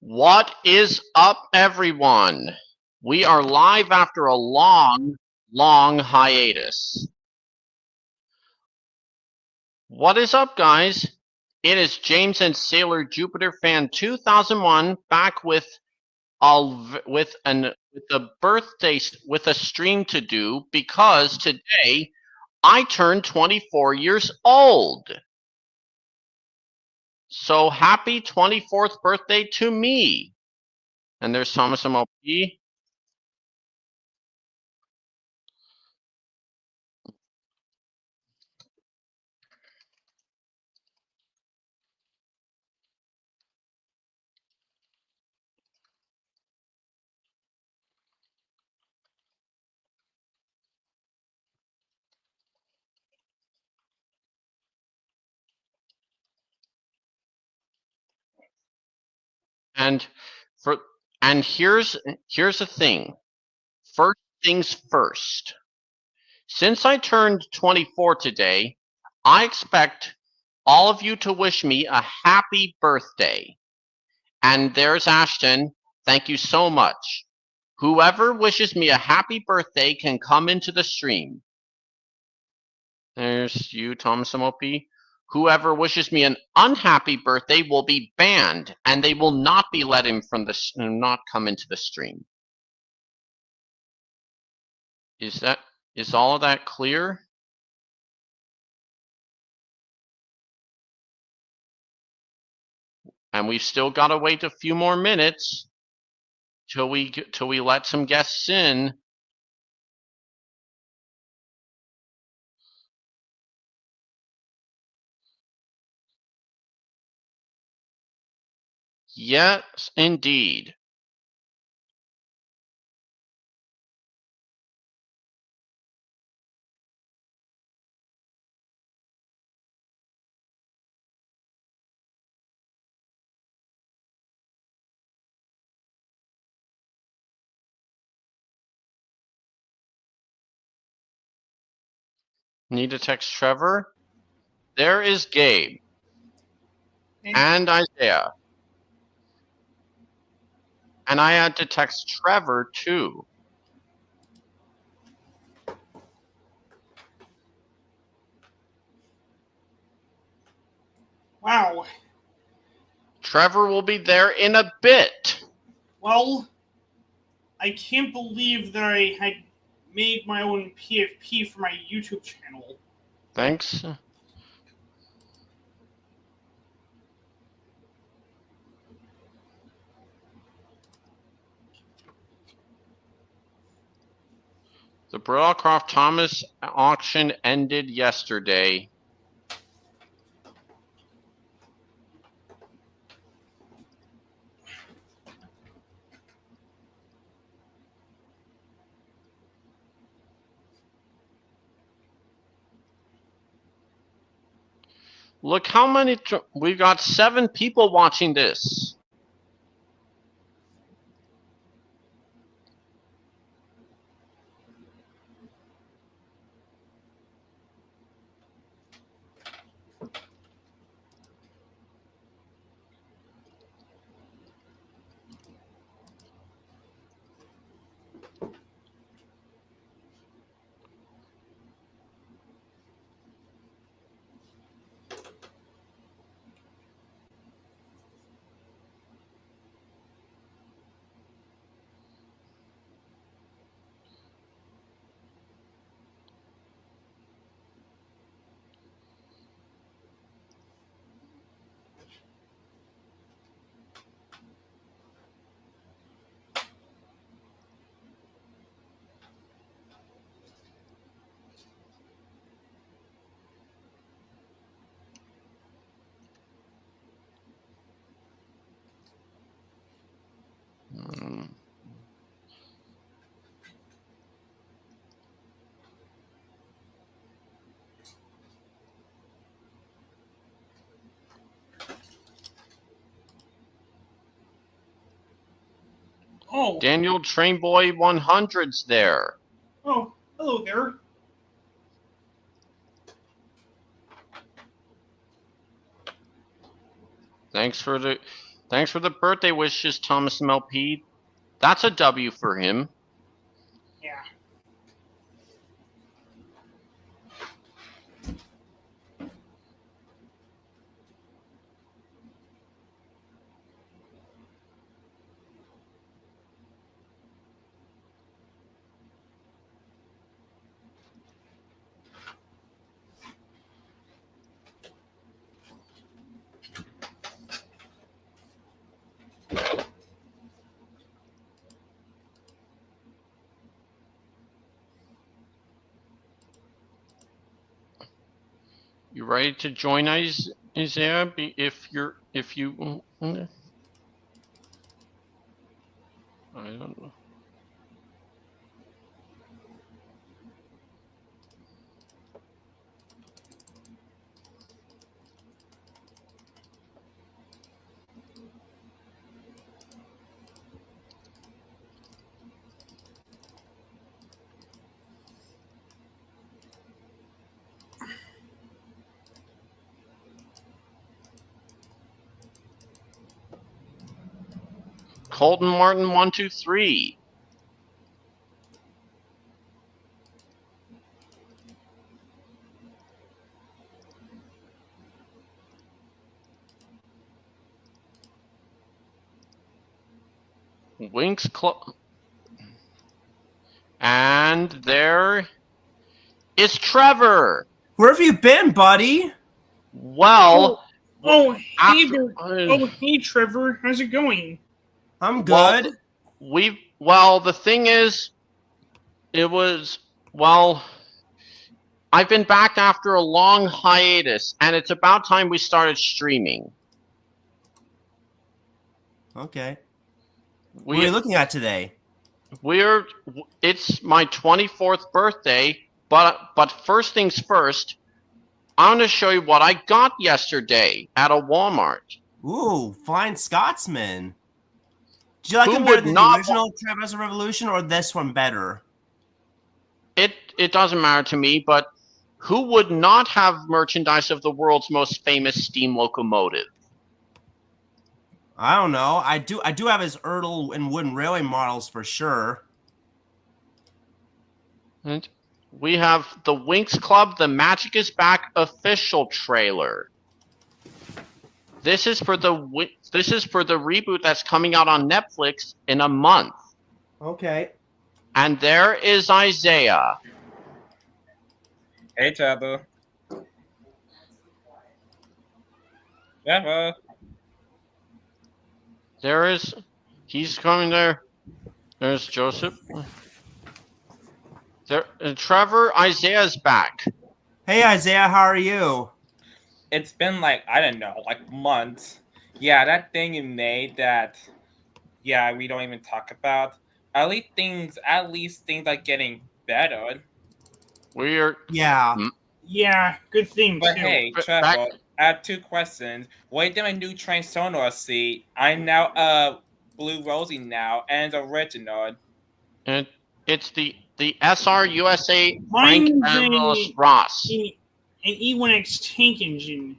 What is up, everyone? We are live after a long hiatus. What is up, guys? It is James and Sailor Jupiter Fan 2001 back with a stream to do because today I turned 24 years old. So happy 24th birthday to me. And there's Thomas MLP. And here's the thing. First things first. Since I turned 24 today, I expect all of you to wish me a happy birthday. And there's Ashton. Thank you so much. Whoever wishes me a happy birthday can come into the stream. There's you, Thomas MOP. Whoever wishes me an unhappy birthday will be banned, and they will not be let in from not come into the stream. Is all of that clear? And we've still got to wait a few more minutes till we let some guests in. Yes, indeed. Need to text Trevor. There is Gabe. And Isaiah. And I had to text Trevor too. Wow. Trevor will be there in a bit. Well, I can't believe that I had made my own PFP for my YouTube channel. Thanks. The Burlcroft Thomas auction ended yesterday. Look how many, we've got 7 people watching this. Oh. Daniel Trainboy 100's there. Oh, hello there. Thanks for the... Thanks for the birthday wishes, Thomas MLP. That's a W for him. Yeah. You ready to join Isaiah? If you. I don't know. Colton Martin 123. Winks Club. And there is Trevor. Where have you been, buddy? Well, Hey there. Hey Trevor, how's it going? I'm good. Well, the thing is, I've been back after a long hiatus, and it's about time we started streaming. Okay. What are you looking at today? It's my 24th birthday, but first things first, I want to show you what I got yesterday at a Walmart. Ooh, Flying Scotsman. Do you like Who them better would than not the original Travis Revolution or this one better? It doesn't matter to me, but who would not have merchandise of the world's most famous steam locomotive? I don't know. I do have his Erdl and wooden railway models for sure. And we have the Winx Club, The Magic is Back official trailer. This is for the reboot that's coming out on Netflix in a month. Okay. And there is Isaiah. Hey, Trevor. Trevor. He's coming there. There's Joseph. Trevor, Isaiah's back. Hey, Isaiah, how are you? It's been I don't know, months. Yeah, that thing you made that, we don't even talk about. At least things are getting better. Yeah. Yeah, good thing But too. hey, Trevor, I have two questions. Why did my new train sonar see? I'm now Blue Rosie now and original. And it's the SR USA Mine's Frank Admiral Ross. an E1X tank engine,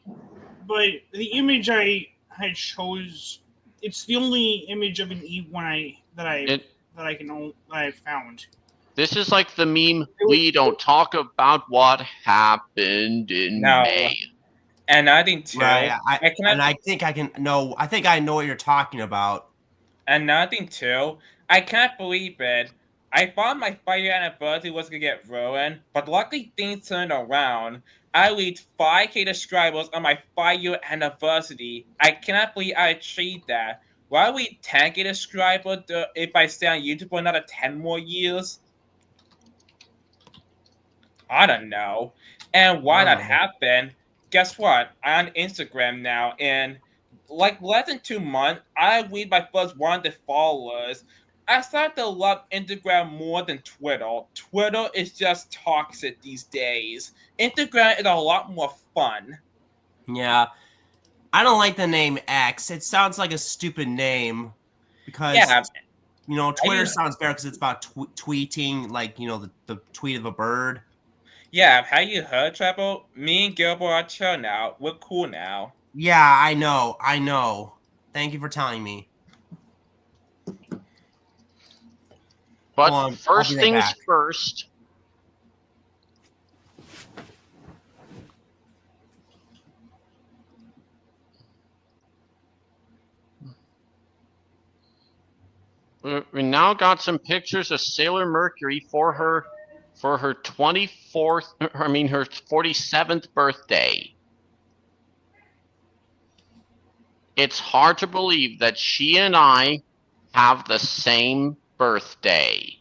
but the image I had shows it's the only image of an E1 that I found. This is like the meme. We don't talk about what happened in May. And I think too. Right. I think I know what you're talking about. And another thing too, I can't believe it. I thought my 5-year anniversary was gonna get ruined, but luckily things turned around. I reached 5K subscribers on my 5-year anniversary. I cannot believe I achieved that. Why we 10K subscribers if I stay on YouTube for another 10 more years? I don't know. And why that happened, guess what? I'm on Instagram now, and less than 2 months, I reached my first 100 followers. I started to love Instagram more than Twitter. Twitter is just toxic these days. Instagram is a lot more fun. Yeah. I don't like the name X. It sounds like a stupid name because, Twitter sounds better because it's about tweeting, the tweet of a bird. Yeah, have you heard, Trevor? Me and Gilbert are chill now. We're cool now. Yeah, I know. Thank you for telling me. But first things first. We now got some pictures of Sailor Mercury for her 47th birthday. It's hard to believe that she and I have the same birthday.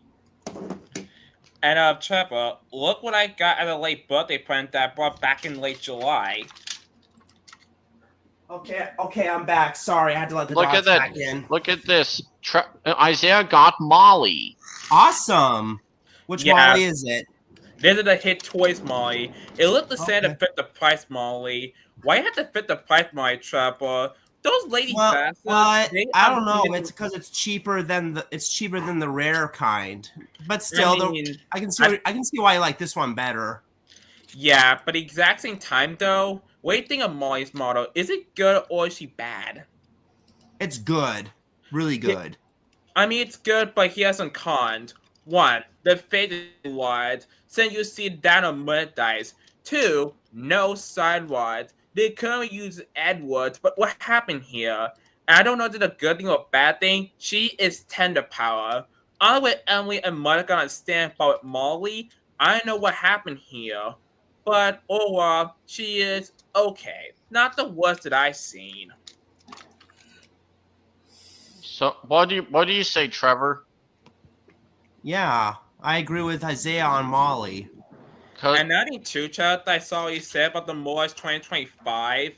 And Trevor, look what I got at a late birthday present that I brought back in late July. Okay, I'm back. Sorry, I had to let the dogs back in. Look at this. Isaiah got Molly. Awesome. Which Molly is it? This is the Hit Toys Molly. It looked the same to fit the price Molly. Why you have to fit the price Molly, Trevor? Those lady bastards. I don't know. It's because it's cheaper than the rare kind. But still, I can see why you like this one better. Yeah, but the exact same time though, what do you think of Molly's model? Is it good or is she bad? It's good. Really good. I mean, it's good, but he has some cons. 1, the fade is wide, since you see that on merchandise. 2, no sidewise. They couldn't use Edwards, but what happened here? I don't know if it's a good thing or a bad thing. She is tender power. Other with Emily and Monica on stand with Molly, I don't know what happened here. But overall, she is okay. Not the worst that I've seen. So what do you say, Trevor? Yeah, I agree with Isaiah on Molly. And I think too, Chad, I saw what you said about the Moors 2025.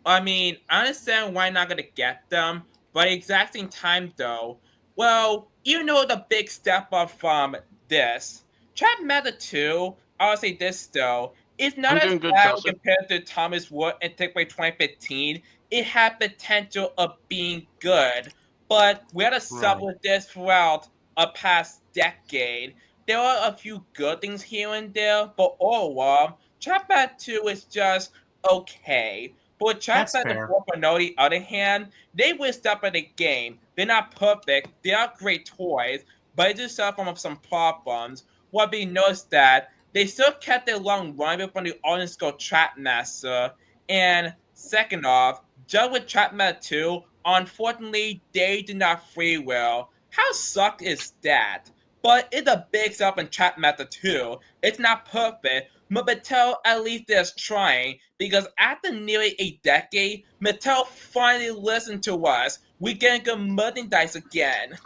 I mean, I understand why not gonna get them, but at the exact same time though, well, even though the big step up from this, Trackmaniamatt 2, I'll say this though, it's not as bad compared to Thomas Wood and Takeaway 2015. It had potential of being good, but we had to suffer with this throughout a past decade. There are a few good things here and there, but overall, Trackmaniamatt 2 is just okay. But Trackmaniamatt 4, on the other hand, they whisked up at the game. They're not perfect, they are great toys, but they do suffer from some problems. What we noticed that they still kept their long run from the audience called Trackmaster. And second off, just with Trackmaniamatt 2, unfortunately, they do not free will. How sucked is that? But it's a big step in Trackmaniamatt 2. It's not perfect, but Mattel at least is trying, because after nearly a decade, Mattel finally listened to us. We getting good merchandise again.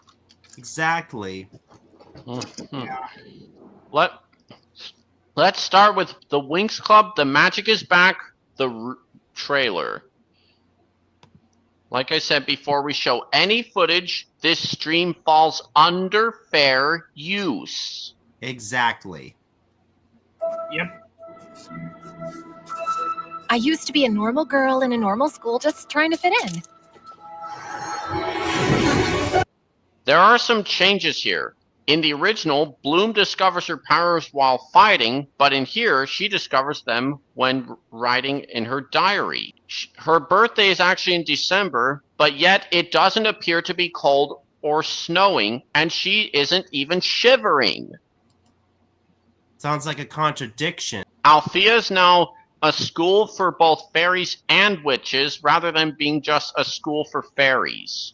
Exactly. Let's start with the Winx Club. The Magic is Back. The trailer. Like I said before, we show any footage, this stream falls under fair use. Exactly. Yep. I used to be a normal girl in a normal school just trying to fit in. There are some changes here. In the original, Bloom discovers her powers while fighting, but in here, she discovers them when writing in her diary. Her birthday is actually in December, but yet it doesn't appear to be cold or snowing, and she isn't even shivering. Sounds like a contradiction. Althea is now a school for both fairies and witches, rather than being just a school for fairies.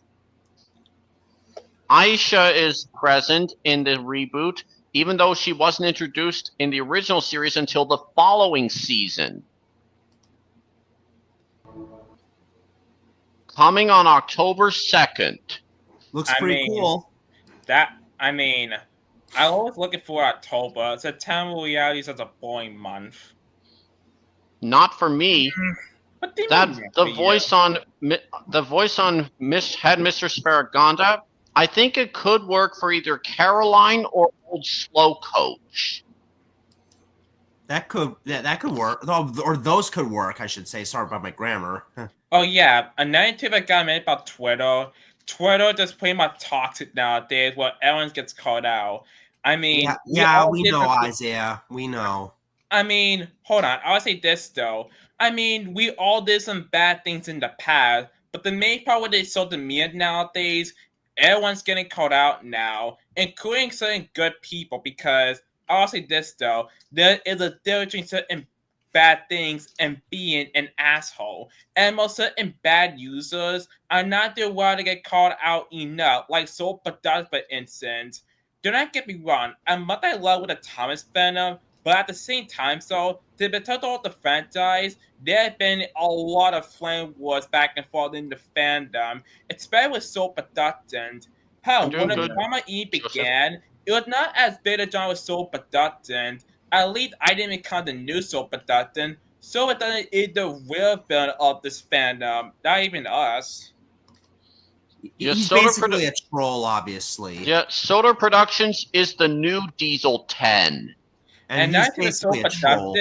Aisha is present in the reboot, even though she wasn't introduced in the original series until the following season. Coming on October 2nd. Looks pretty cool. I always looking for October. September reality is such a boring month. Not for me. The voice on Head Mistress Farragonda, I think it could work for either Caroline or Old Slowcoach. That could work. Or those could work, I should say. Sorry about my grammar. Oh yeah, another tip I got made about Twitter. Twitter just pretty much toxic nowadays where everyone gets called out. I mean... Yeah, we know, Isaiah. We know. I mean, hold on. I'll say this, though. I mean, we all did some bad things in the past, But the main part with it social media nowadays, everyone's getting called out now, including certain good people, because I'll say this though, there is a difference between certain bad things and being an asshole. And most certain bad users are not doing well to get called out enough, like Soul Production, for instance. Do not get me wrong, I'm not in love with the Thomas fandom, but at the same time, to be total of the franchise, there have been a lot of flame wars back and forth in the fandom, especially with Soul Productions. Hell, when the drama began, it was not as big a drama with Soul Productions. At least I didn't become the new Soul Production. Soul Production is the real villain of this fandom, not even us. He's basically a troll, obviously. Yeah, Soda Productions is the new Diesel 10. And that's basically a troll.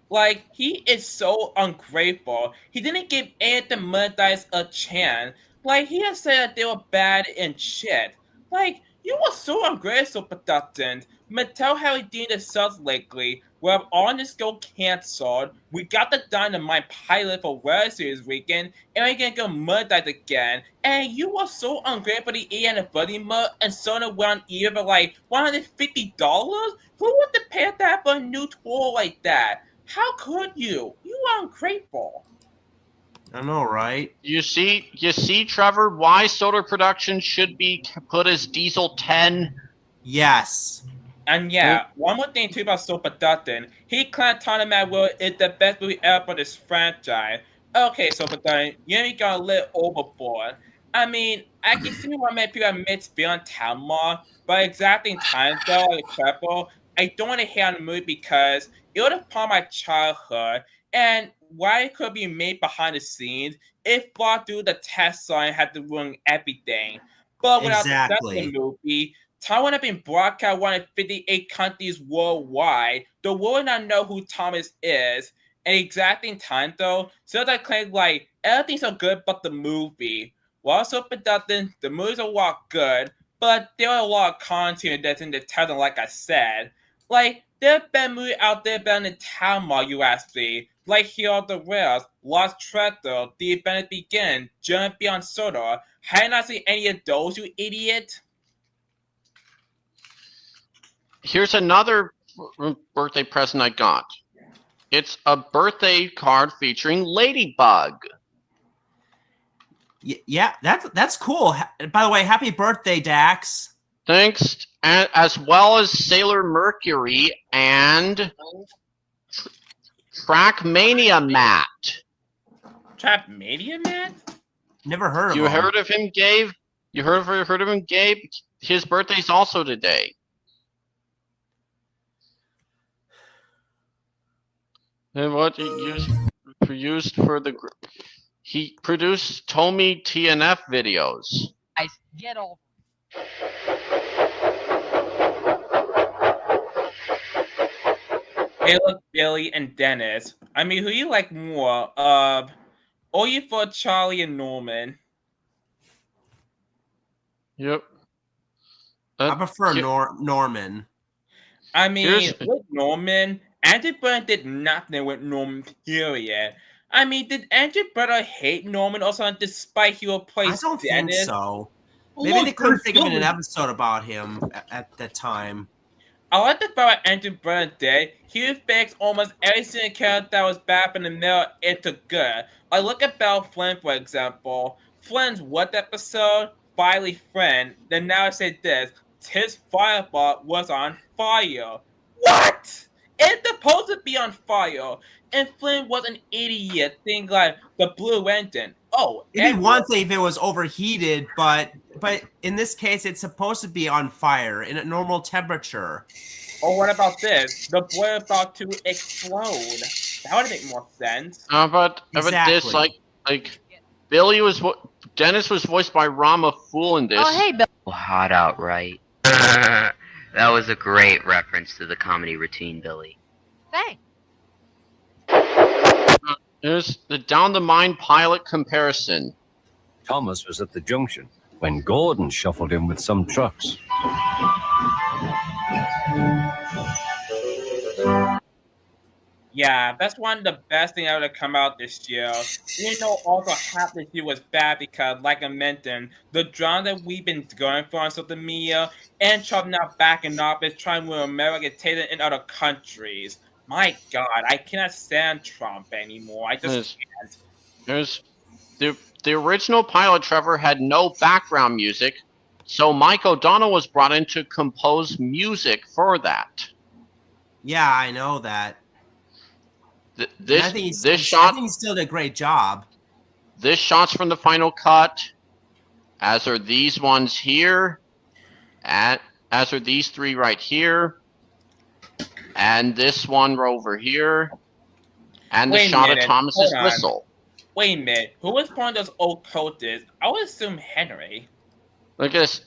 Like, he is so ungrateful. He didn't give Anthem Monetize a chance. Like, he has said that they were bad and shit. Like, you were so ungrateful, Productions. Mattel how he did the subs lately. We have On This Go canceled. We got the Dynamite pilot for World Series weekend, and we're gonna go monetize again. And you were so ungrateful for the E and the Buddy mode, and Sony went on either for like $150? Who would pay that for a new tool like that? How could you? You are ungrateful. I know, right? You see, Trevor, why Soda Productions should be put as Diesel 10? Yes. And yeah, one more thing too about Soul Production. He claimed Tournament World is the best movie ever for this franchise. Okay, Soul Production, you ain't got a little overboard. I mean, I can see why many people have mixed feelings on Talmud, but exactly in time though, like Trevor, I don't want to hate on the movie because it was a part of my childhood, and why it could be made behind the scenes, if fought through the test song had to ruin everything. But without the movie, Taiwan had been broadcast 158 countries worldwide. The world would not know who Thomas is. And exactly in time though, so I claim like everything's so good but the movie. While also Production, the movies are a lot good, but there are a lot of content that's in the title, like I said. Like, there have been movies out there better than Talmud, you ask me. Like Hero of the Rails, Lost Treasure, The Adventure Begin, Journey Beyond Soda. Have you not seen any of those, you idiot? Here's another birthday present I got. It's a birthday card featuring Ladybug. Yeah, that's cool. By the way, happy birthday, Dax. Thanks, as well as Sailor Mercury and Trackmaniamatt. Trackmaniamatt? Never heard of him. You heard of him, Gabe? You heard of him, Gabe? His birthday's also today. And what he used for the group. He produced Tomy TNF videos. I get over. Hey, look, Billy and Dennis. I mean, who you like more? Or you for Charlie and Norman? Yep. I prefer Norman. I mean, with Norman, Andrew Byrne did nothing with Norman, period. I mean, did Andrew Byrne hate Norman also despite he replaced Dennis? I don't think so. Maybe they couldn't think of an episode about him at that time. I like the fact that Andrew Byrne did. He fixed almost every single character that was bad from the middle into good. Like, look at Belle Flynn, for example. Flynn's what episode? Finally Friend. Then now I say this. His fireball was on fire. What? It's supposed to be on fire. And Flynn was an idiot, thing like the blue engine. Oh, it'd be one thing if it was overheated, but in this case, it's supposed to be on fire in a normal temperature. Or what about this? The boiler about to explode. That would make more sense. But this, like Dennis was voiced by Rama Fool in this. Oh, hey, Bill. Hot outright. That was a great reference to the comedy routine, Billy. Thanks. There's the Down the Mine pilot comparison. Thomas was at the junction when Gordon shuffled in with some trucks. Yeah, that's one of the best things ever to come out this year. Also half this year was bad because, like I mentioned, the drama that we've been going for on social media and Trump now back in office trying to move America taken in other countries. My God, I cannot stand Trump anymore. I just can't. There's the original pilot, Trevor, had no background music, so Mike O'Donnell was brought in to compose music for that. Yeah, I know that. This I think he still did a great job. This shot's from the final cut, as are these ones here, as are these three right here, and this one over here, and the shot of Thomas's whistle. Wait a minute, who was one of those old cultists? I would assume Henry. Look at this.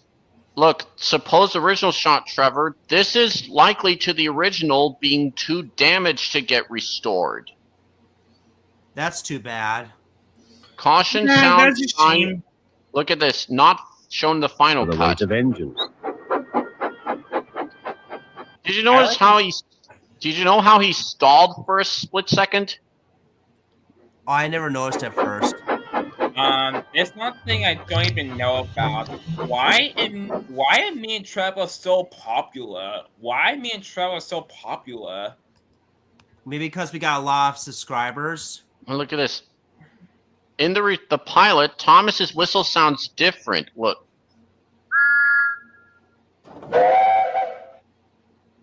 Look, suppose original shot, Trevor. This is likely to the original being too damaged to get restored. That's too bad. Caution sound sign. Look at this. Not shown the final the cut. weight of engines. Did you notice how he? Did you know how he stalled for a split second? Oh, I never noticed at first. It's something I don't even know about. Why are me and Trevor so popular? Maybe because we got a lot of subscribers. Well, look at this. In the pilot, Thomas's whistle sounds different. Look.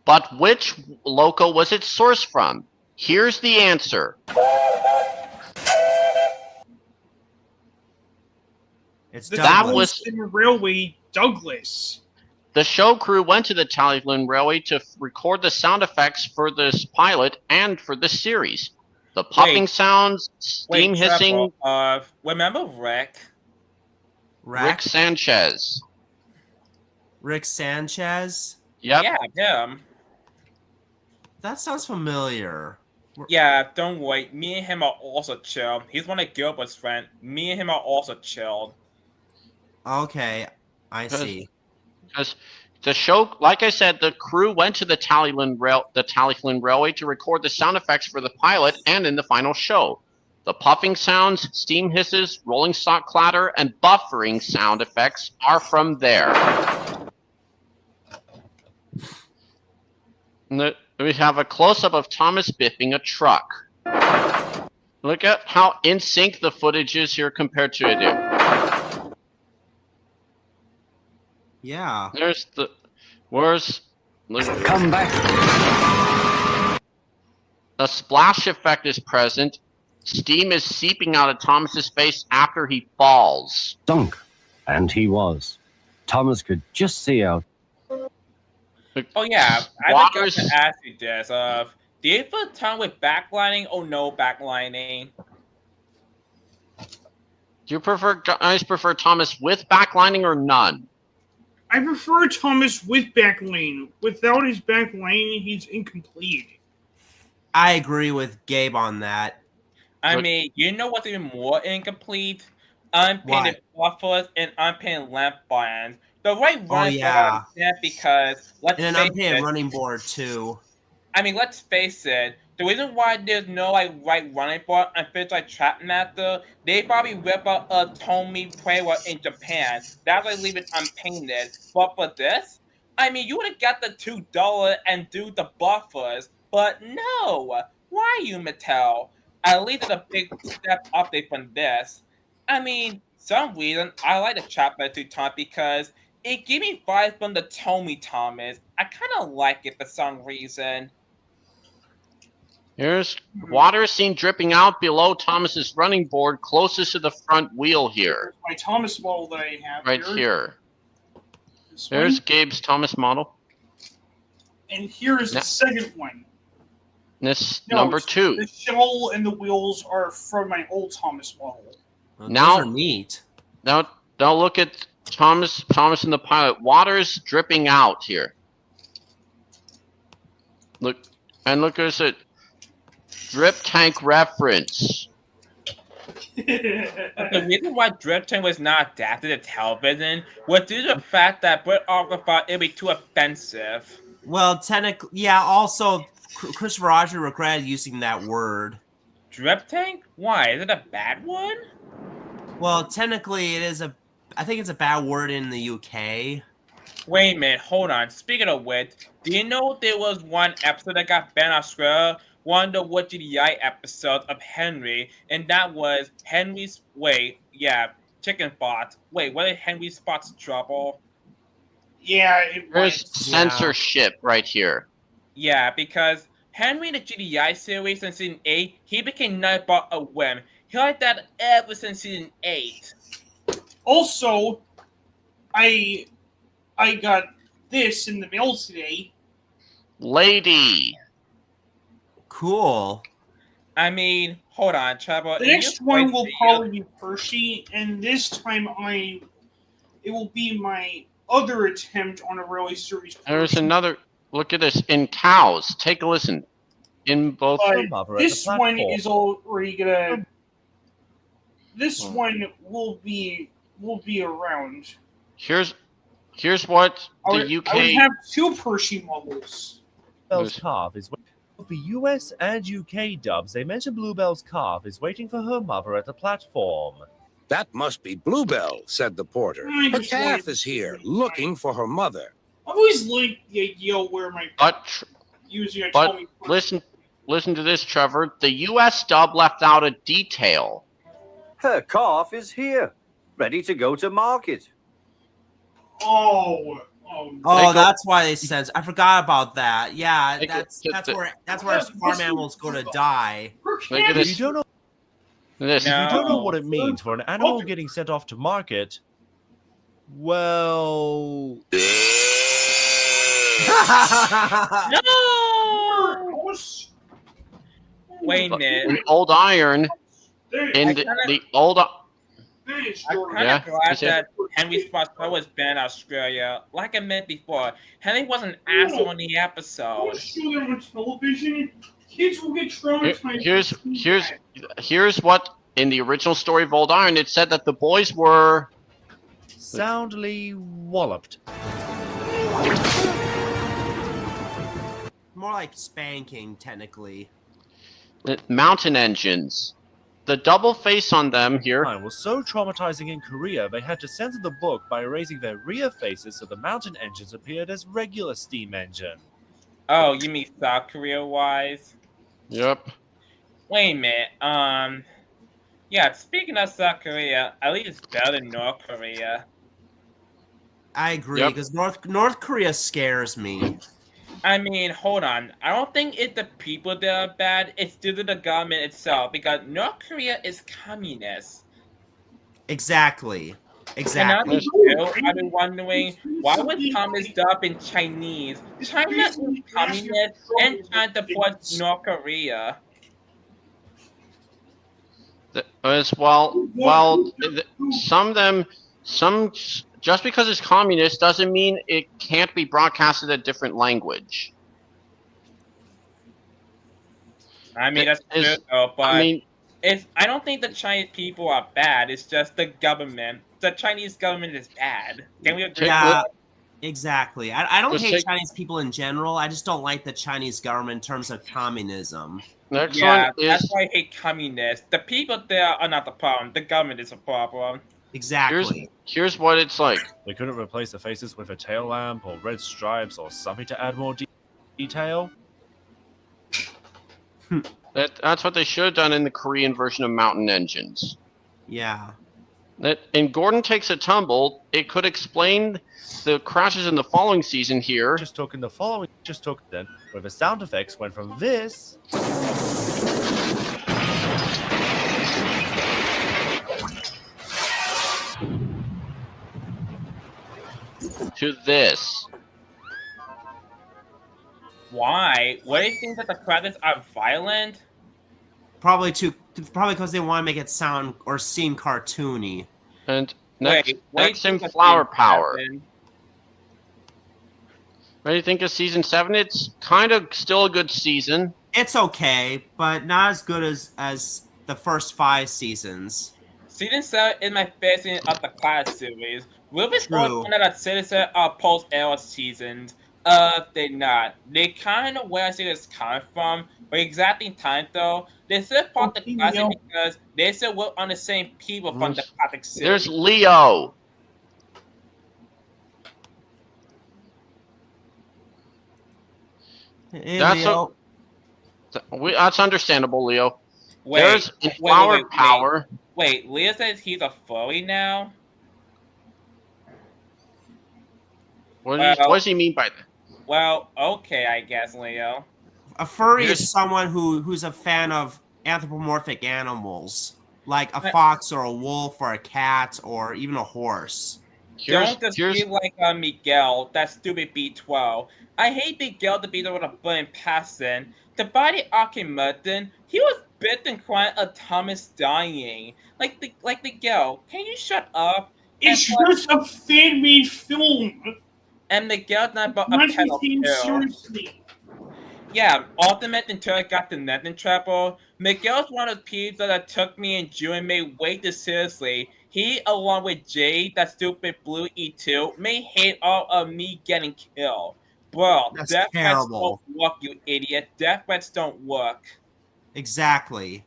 But which loco was it sourced from? Here's the answer. It's the Taliesin Railway, Douglas. The show crew went to the Taliesin Railway to record the sound effects for this pilot and for this series. The puffing sounds, steam hissing. Remember Rick? Rick Sanchez. Rick Sanchez? Yep. Yeah, him. That sounds familiar. Yeah, don't worry. Me and him are also chill. He's one of Gilbert's friends. Me and him are also chilled. Okay, I see. Because the show, like I said, the crew went to the Taliesin Railway to record the sound effects for the pilot and in the final show. The puffing sounds, steam hisses, rolling stock clatter, and buffering sound effects are from there. We have a close-up of Thomas biffing a truck. Look at how in sync the footage is here compared to it. Yeah. There's the... Where's... Come back. A splash effect is present. Steam is seeping out of Thomas's face after he falls. Sunk. And he was. Thomas could just see out. Oh yeah, I forgot to ask you this. Do you prefer Tom with backlining or no backlining? Do you guys prefer Thomas with backlining or none? I prefer Thomas with backlining. Without his backlining, he's incomplete. I agree with Gabe on that. I mean, you know what's even more incomplete? Unpainted buffers and unpainted lamp bands. The right running board because and an unpainted running board too. I mean, let's face it. The reason why there's no right running board on things like Trackmaniamatt, they probably rip out a Tomy Prayer in Japan. That's why leave it unpainted. But for this, I mean, you would have got the $2 and do the buffers. But no, why you Mattel? At least it's a big step update from this. I mean, some reason I like the Trackmaniamatt 2 Tom because it gave me vibes from the Tomy Thomas. I kind of like it for some reason. Here's water seen dripping out below Thomas's running board closest to the front wheel here. My Thomas model that I have right here. There's Gabe's Thomas model. And here is the second one. This number 2. The shell and the wheels are from my old Thomas model. Well, those are neat. Now look at Thomas and the pilot. Water's dripping out here. Look at it. Drip tank reference. The reason why Drip Tank was not adapted to television was due to the fact that Brit Arthur thought it would be too offensive. Well, technically, yeah. Also, Christopher Roger regretted using that word. Drip tank? Why? Is it a bad one? Well, technically, it is a. I think it's a bad word in the UK. Wait a minute, hold on. Speaking of which, do you know there was one episode that got banned in Australia? One of the What GDI episodes of Henry, and that was Henry's. Chicken spots. Wait, what is Henry Spot's trouble? Yeah, it There's was. censorship right here. Yeah, because Henry in the GDI series in season 8, he became nothing but a whim. He like that ever since season 8. Also, I got this in the mail today. Lady. Cool. I mean, hold on, Trevor. The next one will probably be Hershey, and this time it will be my other attempt on a Railway Series. There's another. Look at this. In cows. Take a listen. In both. This one is already gonna. This one will be around. Here's what the UK. I would have 2 Hershey models. Bluebell's calf is waiting for US and UK dubs. They mention Bluebell's calf is waiting for her mother at the platform. That must be Bluebell, said the porter. Her calf is here, looking for her mother. I've always liked the idea where my using a But listen to this, Trevor. The US dub left out a detail. Her calf is here, ready to go to market. Oh, that's why they said. I forgot about that. Yeah, that's where farm animals go to die. If you don't know this. If you don't know what it means for an animal getting sent off to market, well, No! Wait a minute. In Old Iron, in the old. I'm kind of glad that Henry Spot's was banned in Australia. Like I meant before, Henry was an asshole in the episode. Show them on television. Kids will get traumatized. Here's what in the original story of Old Iron it said that the boys were soundly walloped. More like spanking, technically. Mountain engines. The double face on them here was so traumatizing in Korea, they had to censor the book by erasing their rear faces so the mountain engines appeared as regular steam engine. Oh, you mean South Korea-wise? Yep. Wait a minute. Yeah, speaking of South Korea, at least it's better than North Korea. I agree, because North Korea scares me. I mean, hold on. I don't think it's the people that are bad. It's due to the government itself, because North Korea is communist. Exactly. And I've been wondering, why was communist dubbed in Chinese? China is communist and trying to support North Korea. As well, just because it's communist doesn't mean it can't be broadcasted a different language. I mean, that's true, though, but I don't think the Chinese people are bad. It's just the government. The Chinese government is bad. Can we agree? Yeah, exactly. I don't hate Chinese people in general. I just don't like the Chinese government in terms of communism. That's why I hate communists. The people there are not the problem. The government is a problem. Exactly. Here's what it's like. They couldn't replace the faces with a tail lamp or red stripes or something to add more detail? That's what they should have done in the Korean version of Mountain Engines. Yeah. In Gordon Takes a Tumble, it could explain the crashes in the following season here. Just took then, where the sound effects went from this to this. Why? What do you think that the credits are violent? Probably because they want to make it sound or seem cartoony. And next in Flower Power. What do you think of season 7? It's kind of still a good season. It's okay, but not as good as the first 5 seasons. Season 7 is my favorite season of the class series. Will this one that citizen of post-era seasons? They're not. They kind of where I see this coming from, but exactly in time though, they still part the classic because they still work on the same people from the classic series. There's Leo. Hey, Leo. That's understandable, Leo. Wait, There's in Flower Power. Wait, Leo says he's a furry now? What does he mean by that? Well, okay, I guess, Leo. A furry is someone who's a fan of anthropomorphic animals, like a fox or a wolf or a cat or even a horse. Don't just be like Miguel, that stupid B12. I hate Miguel to be the one to burn passing. The body Archimedes, he was bitten crying of Thomas dying. Like Miguel, can you shut up? It's just a fan-made film. And Miguel's not about a pedophile. Seriously. Yeah, ultimate until I got the net in trouble. Miguel's one of the people that took me and June made way too seriously. He, along with Jade, that stupid blue E2, may hate all of me getting killed. Bro, that's death threats terrible. don't work, you idiot. Death threats don't work. Exactly.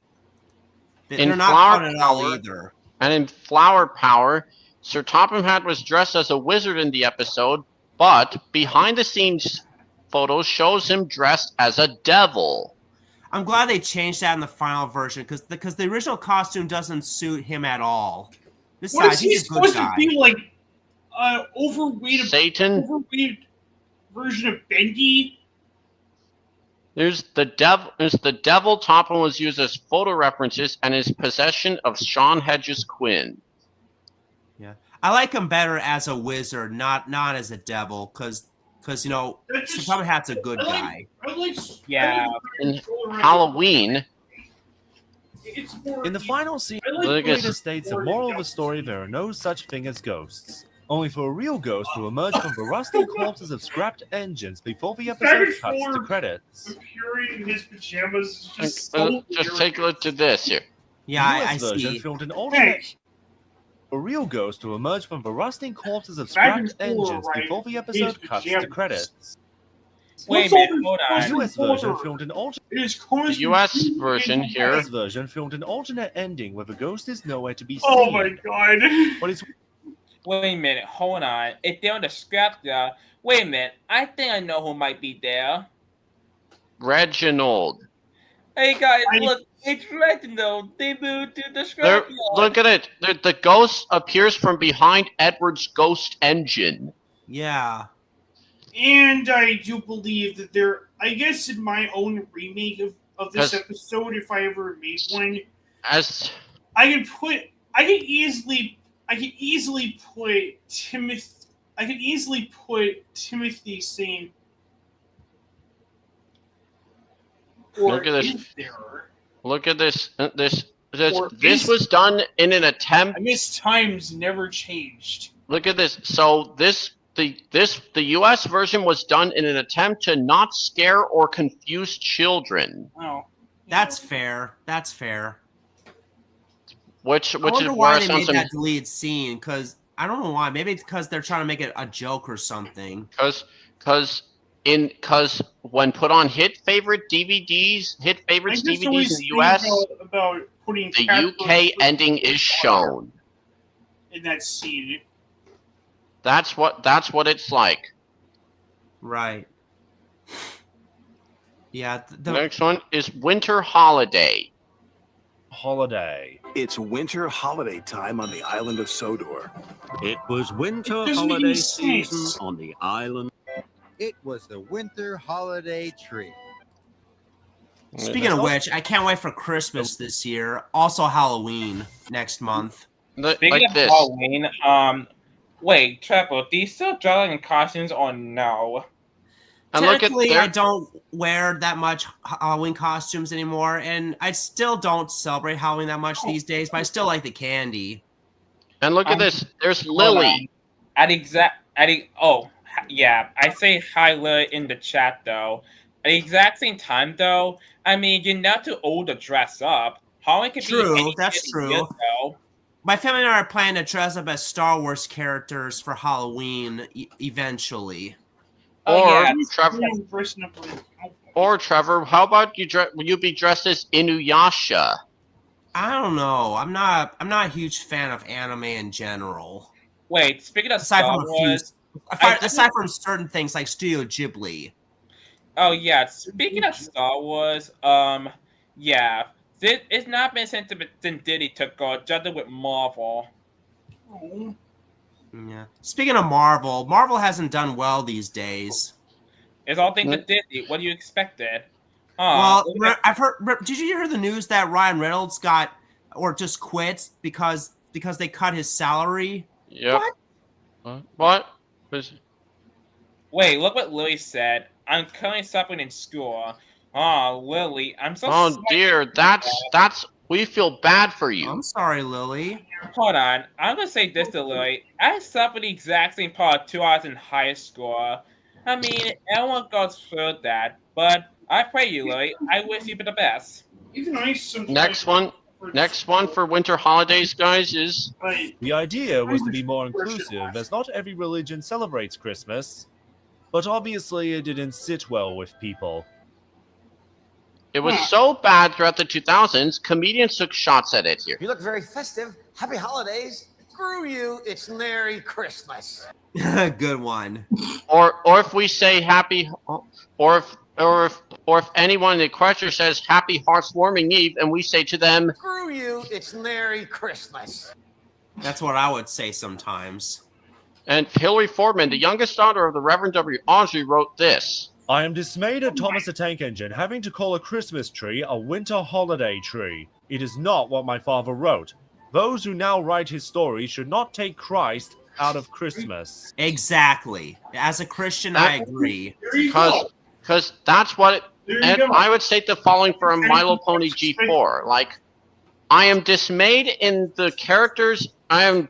In They're not Flower fun at all Power, either. And in Flower Power, Sir Topham Hatt was dressed as a wizard in the episode, but behind the scenes photos shows him dressed as a devil. I'm glad they changed that in the final version because the original costume doesn't suit him at all. What is Besides, he he's a good supposed guy. to be like? Overweight version of Bendy? There's the devil. Topham was used as photo references and his possession of Sean Hedges Quinn. Yeah, I like him better as a wizard, not as a devil, because Sir Topham Hatt's a good guy. Yeah. In Halloween, In the final scene, Look the at- creator states the moral of the story: there are no such thing as ghosts. Only for a real ghost to emerge from the rusting corpses of scrapped engines before the episode cuts to credits. Mercury in his pajamas is just just take a look at this here. Yeah, The I US version see. filmed an alternate. A real ghost to emerge from the rusting corpses of scrapped engines before the episode cuts to credits. Wait a minute, hold The on. US version filmed an alternate. The US version here. The US version filmed an alternate ending where the ghost is nowhere to be seen. Oh my god! But it's Wait a minute, hold on. If they're on the scrap there, wait a minute. I think I know who might be there. Reginald. Hey guys, look, it's Reginald. They moved to the There, scrap look at it. The ghost appears from behind Edward's ghost engine. Yeah. And I do believe that there, I guess in my own remake of this episode, if I ever made one, I could easily put Timothy saying, Look at this. Look at this. This was done in an attempt. I miss times never changed. Look at this. So the U.S. version was done in an attempt to not scare or confuse children. Oh, that's fair. That's fair. Which I wonder is why where they some made that deleted scene, because I don't know why. Maybe it's because they're trying to make it a joke or something. Because when put on hit favorite DVDs in the US, about putting the UK ending is shown. In that scene. That's what it's like. Right. Yeah. The next one is Winter Holiday. Holiday. It's winter holiday time on the island of Sodor. It was winter holiday season on the island. It was the winter holiday tree. Speaking of which, I can't wait for Christmas this year. Also Halloween next month. Speaking of Halloween, wait, Trevor, do you still draw in costumes or no? Technically, I don't wear that much Halloween costumes anymore, and I still don't celebrate Halloween that much these days, but I still like the candy. And look at this. There's Lily. Yeah, I say hi, Lily, in the chat, though. At the exact same time, though, I mean, you're not too old to dress up. Halloween can be that's true. My family and I are planning to dress up as Star Wars characters for Halloween eventually. Trevor, how about you be dressed as Inuyasha? I don't know. I'm not a huge fan of anime in general. Wait, speaking of Star Wars, aside from certain things like Studio Ghibli. Oh yeah, speaking of Star Wars, yeah, it's not been since Diddy took over, judging with Marvel. Yeah. Speaking of Marvel, Marvel hasn't done well these days. It's all things to Disney. What do you expected? Well, I've heard. Did you hear the news that Ryan Reynolds just quit because they cut his salary? Yep. What? Wait, look what Lily said. I'm currently suffering in school. Oh, Lily, I'm so sorry. Oh dear, that's we feel bad for you. I'm sorry, Lily. Hold on. I'm gonna say this to Lily. I suffered the exact same part 2 hours in high school. I mean, everyone goes through that, but I pray you, Lily. I wish you the best. Next one for winter holidays, guys, is... The idea was to be more inclusive, as not every religion celebrates Christmas. But obviously it didn't sit well with people. It was so bad throughout the 2000s, comedians took shots at it here. You look very festive. Happy holidays. Screw you, it's Merry Christmas. Good one. Or if we say happy, or if anyone in the question says Happy Heartswarming Eve, and we say to them, "Screw you, it's Merry Christmas." That's what I would say sometimes. And Hillary Fordman, the youngest daughter of the Reverend W. Audrey, wrote this. I am dismayed at Thomas the Tank Engine having to call a Christmas tree a winter holiday tree. It is not what my father wrote. Those who now write his story should not take Christ out of Christmas. Exactly. As a Christian, I agree. Because that's what and I would say the following from My Little Pony G4. Like, I am dismayed in the characters. I am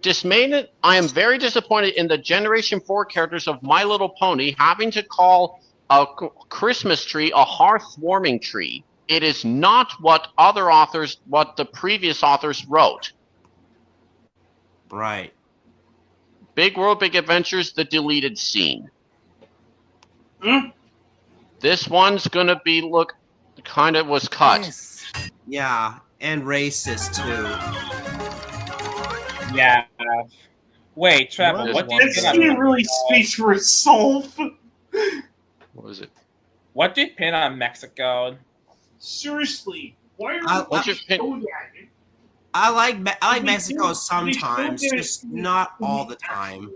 very disappointed in the Generation 4 characters of My Little Pony having to call a Christmas tree a hearth-warming tree. It is not what the previous authors wrote. Right. Big World, Big Adventures, the deleted scene. This one's gonna be kind of was cut. Yes. Yeah, and racist too. Yeah. Wait, Trevor, what did that scene really speaks for itself? What was it? What did you pin on Mexico? Seriously, why are you so that? I like Mexico sometimes, just not all the time.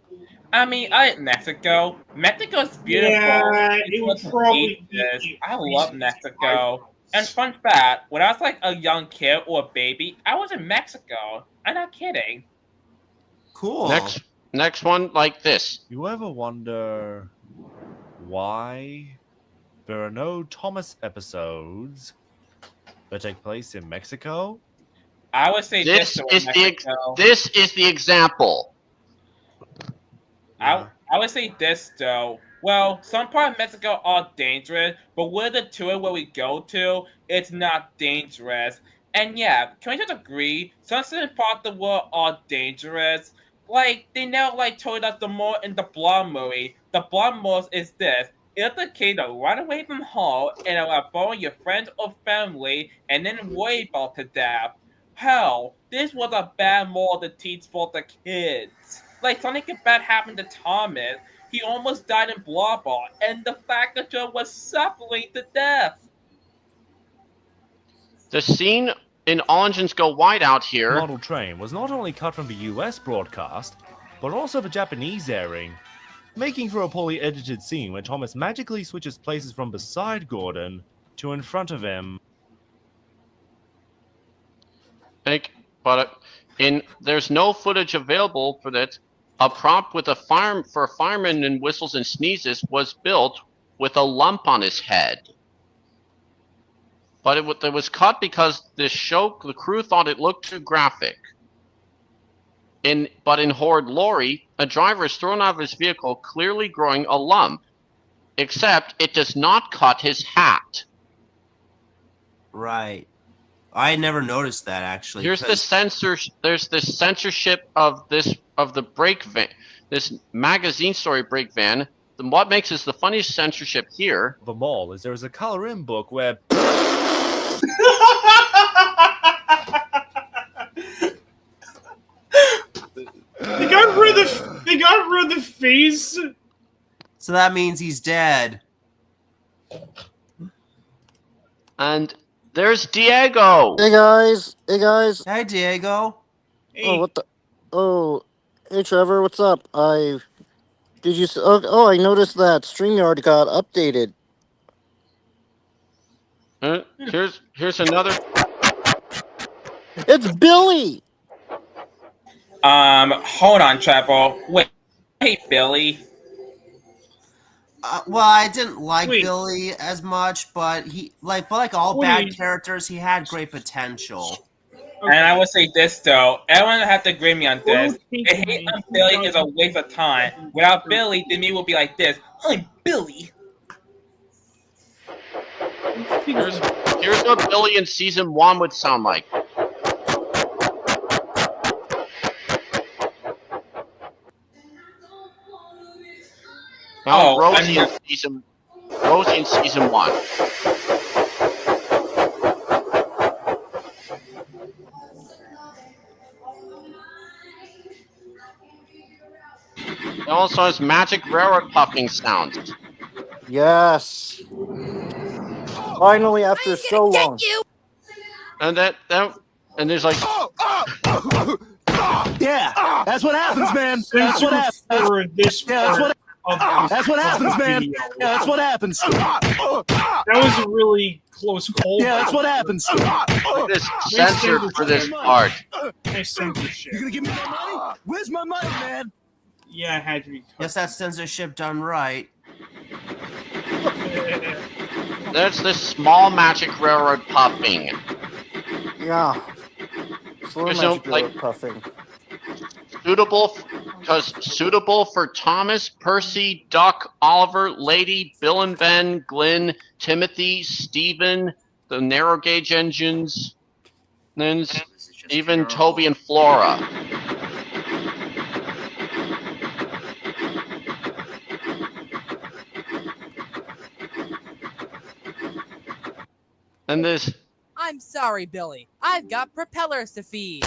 I mean, I like Mexico. Mexico's beautiful. Yeah, it would probably be I love Mexico. And fun fact, when I was like a young kid or a baby, I was in Mexico. I'm not kidding. Cool. Next one, like this. You ever wonder why there are no Thomas episodes that take place in Mexico? I would say this is the example. I would say this though. Well, some parts of Mexico are dangerous, but with the tour where we go to, it's not dangerous. And yeah, can we just agree? Some certain parts of the world are dangerous. Like, they now told us the more in the Blood movie. The Blood movie is this. It's okay to run away from home and avoid your friends or family and then worry about to death. Hell, this was a bad moral to teach for the kids. Like, something bad happened to Thomas. He almost died in Blobber, and the factor was suffering to death. The scene in All Engines Go White out here. Model Train was not only cut from the US broadcast, but also the Japanese airing, making for a poorly edited scene where Thomas magically switches places from beside Gordon to in front of him. There's no footage available for that. A prop with for a fireman and whistles and sneezes was built with a lump on his head. But it was cut because the crew thought it looked too graphic. But in Horde Lorry, a driver is thrown out of his vehicle, clearly growing a lump. Except it does not cut his hat. Right. I never noticed that actually. There's the censorship of the brake van, this magazine story brake van. what makes this the funniest censorship here the mall is there is a coloring book where They got rid of the face. So that means he's dead. And there's Diego. Hey guys. Hi, Diego. Hey. Oh, what the? Oh, hey Trevor, what's up? Did you? Oh, I noticed that StreamYard got updated. Here's another. It's Billy. Hold on, Trapple. Wait, hey, Billy. Well, I didn't like Billy as much, but like all bad characters, he had great potential. Okay. And I will say this though, everyone have to agree with me on this. A hate on Billy is a waste of time. Without Billy, the me will be like this. I'm Billy. Here's what Billy in season 1 would sound like. Rosie in season 1. It also has magic railroad puffing sounds. Yes. Finally, after so long. And and there's like. Yeah, that's what happens, man. That's what happens. That's what happens, man. Yeah, that's what happens. That was a really close call. Yeah, that's what happens. This censored for this part. Nice censorship. You gonna give me my money? Where's my money, man? Yeah, it had to be. Guess that's censorship done right. There's this small magic railroad puffing. Yeah. Slow magic railroad puffing. Suitable for Thomas, Percy, Duck, Oliver, Lady, Bill and Ben, Glenn, Timothy, Stephen, the narrow gauge engines, then even Toby and Flora. And this. I'm sorry, Billy. I've got propellers to feed.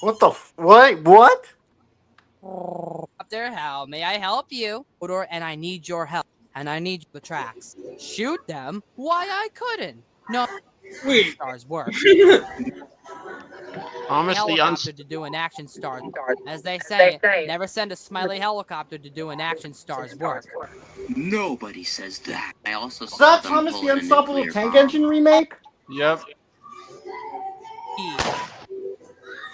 What the what? Up there, how may I help you? Odor, and I need your help. And I need the tracks. Shoot them? Why I couldn't? No. Wait. Stars work. Honestly, helicopter to do an action star. As they say, never send a smiley helicopter to do an action star's work. Nobody says that. I also Is that Thomas the Unstoppable Tank Engine remake? Yep.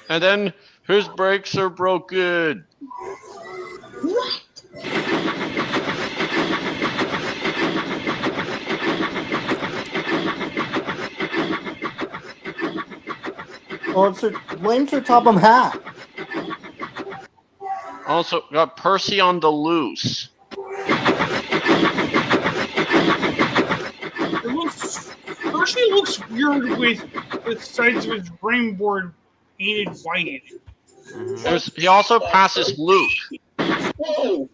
And then his brakes are broken. What? Oh, it's blame to Topham Hat. Also got Percy on the loose. Percy looks weird with the sides of his brain board painted white. He also passes Luke. Whoa.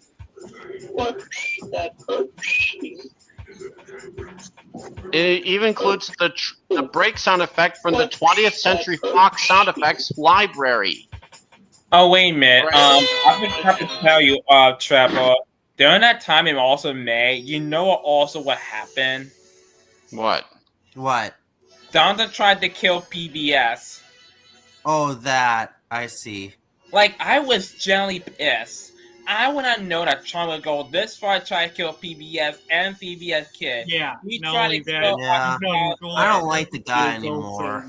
It even includes the brake sound effect from the 20th Century Fox sound effects library. Oh wait a minute. I have to tell you, Trevor. During that time in also May, you know also what happened? What? Donda tried to kill PBS. Oh, that. I see. Like, I was generally pissed. I would not know that Tron would go this far to try to kill PBS and PBS Kid. Yeah, he tried to kill I don't like the guy anymore.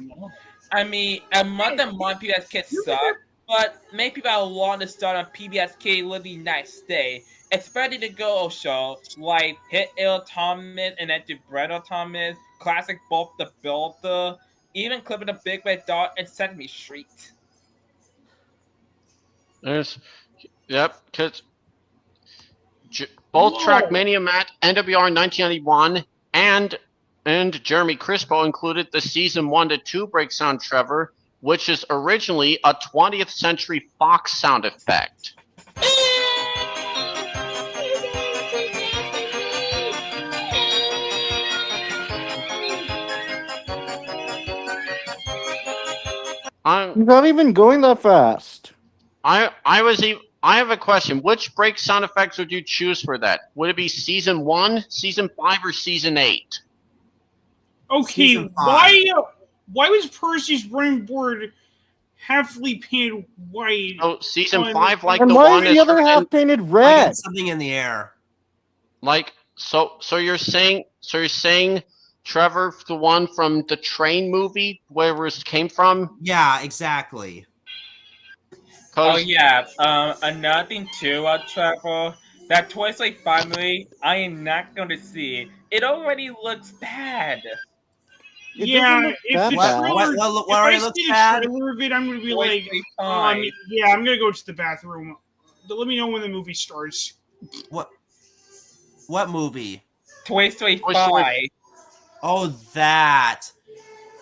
I mean, a month and month PBS Kid sucked, but make people want to start on PBS Kid would be nice day. Especially to go show like Hit Ill Thomas and then to Bredo Thomas, classic Bob the Builder, even clipping the Big Red Dot and Sesame Street. Because both Trackmaniamatt, NWR 1991, and Jeremy Crispo included the season 1 to 2 break sound Trevor, which is originally a 20th Century Fox sound effect. You're not even going that fast. I have a question. Which break sound effects would you choose for that? Would it be season 1, season 5, or season 8? Okay, why was Percy's running board heavily painted white? Oh, season on- 5, like And the why one is the other half painted red? Something in the air. Like so you're saying Trevor, the one from the train movie, where it came from? Yeah, exactly. Oh yeah. Another thing too, Trevor. That Toy Story 5 movie, I am not going to see it. It already looks bad. Yeah, if the trailer, if I looks see the bad? trailer of it, I'm gonna be Toy like, Story 5. yeah, I'm gonna go to the bathroom. Let me know when the movie starts. What movie? Toy Story 5. Oh, that.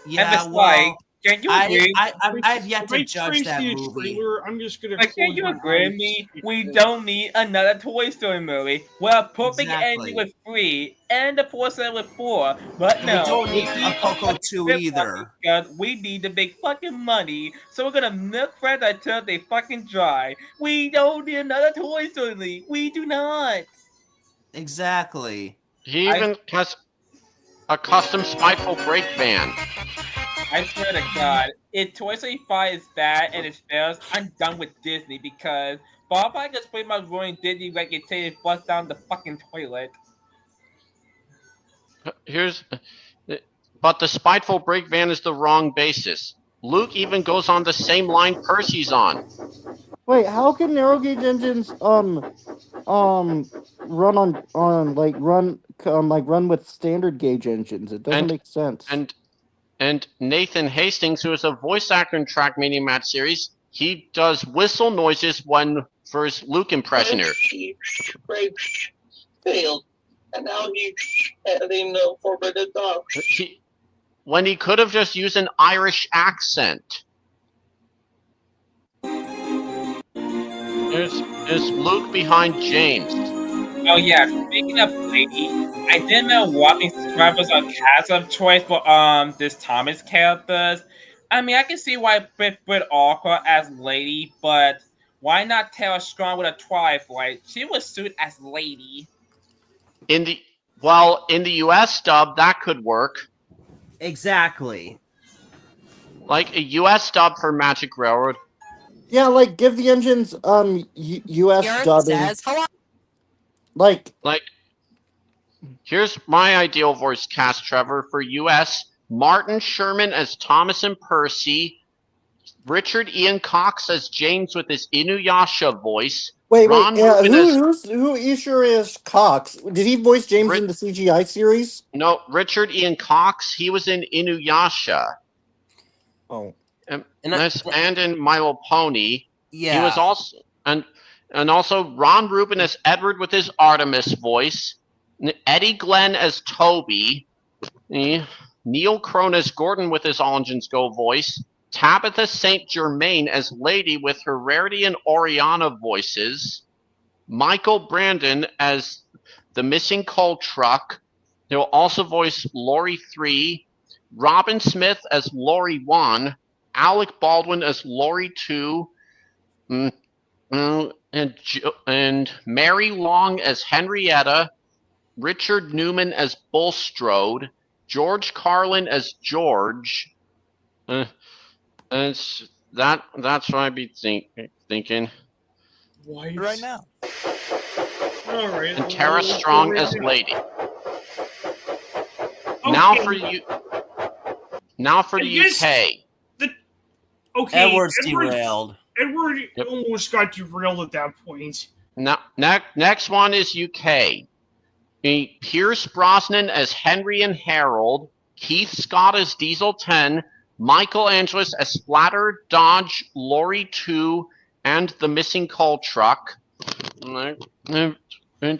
Yeah, and well, can you agree? I've yet to judge that see movie. Trailer, I'm just gonna. Can you agree with me? We don't need another Toy Story movie. We're a perfect ending with 3 and a 4 set with 4. But no, we don't need a Coco 2 either. Because we need to make fucking money. So we're gonna milk friends until they fucking dry. We don't need another Toy Story movie. We do not. Exactly. He even has a custom spiteful break van. I swear to God, if Toy Story 5 is bad and it fails, I'm done with Disney because Bob I just pretty much ruined Disney reputation and flushed down the fucking toilet. But the spiteful break van is the wrong basis. Luke even goes on the same line Percy's on. Wait, how can narrow gauge engines run with standard gauge engines? It doesn't make sense. And Nathan Hastings, who is a voice actor in Trackmaniamatt series, he does whistle noises for his Luke impressioner. Failed. And now he's heading for the dog. When he could have just used an Irish accent. There's Luke behind James. Oh yeah, speaking of lady, I didn't know walking subscribers are cast of choice for this Thomas characters. I mean, I can see why Brit awkward as lady, but why not Tara Strong with a Twilight? She was suited as lady. In the US dub, that could work. Exactly. Like a US dub for Magic Railroad. Yeah, like give the engines US dubbing. Like here's my ideal voice cast, Trevor, for US. Martin Sherman as Thomas and Percy. Richard Ian Cox as James with his Inuyasha voice. Wait, who sure is Cox? Did he voice James in the CGI series? No, Richard Ian Cox. He was in Inuyasha. Oh. And in My Little Pony. Yeah. He was also and also Ron Rubin as Edward with his Artemis voice. Eddie Glenn as Toby. Neil Crone as Gordon with his All Engines Go voice. Tabitha St. Germain as Lady with her Rarity and Oriana voices. Michael Brandon as the Missing Coal Truck. He'll also voice Lori 3. Robin Smith as Lori 1. Alec Baldwin as Lori 2. And Mary Long as Henrietta. Richard Newman as Bulstrode. George Carlin as George. That's what I'd be thinking. Right now. All right. And Tara Strong as Lady. Okay. Now for the UK. Okay. Edward's derailed. Edward almost got derailed at that point. Now, next one is UK. Pierce Brosnan as Henry and Harold. Keith Scott as Diesel 10. Michael Angelis as Splatter, Dodge, Lori 2, and the Missing Coal Truck. And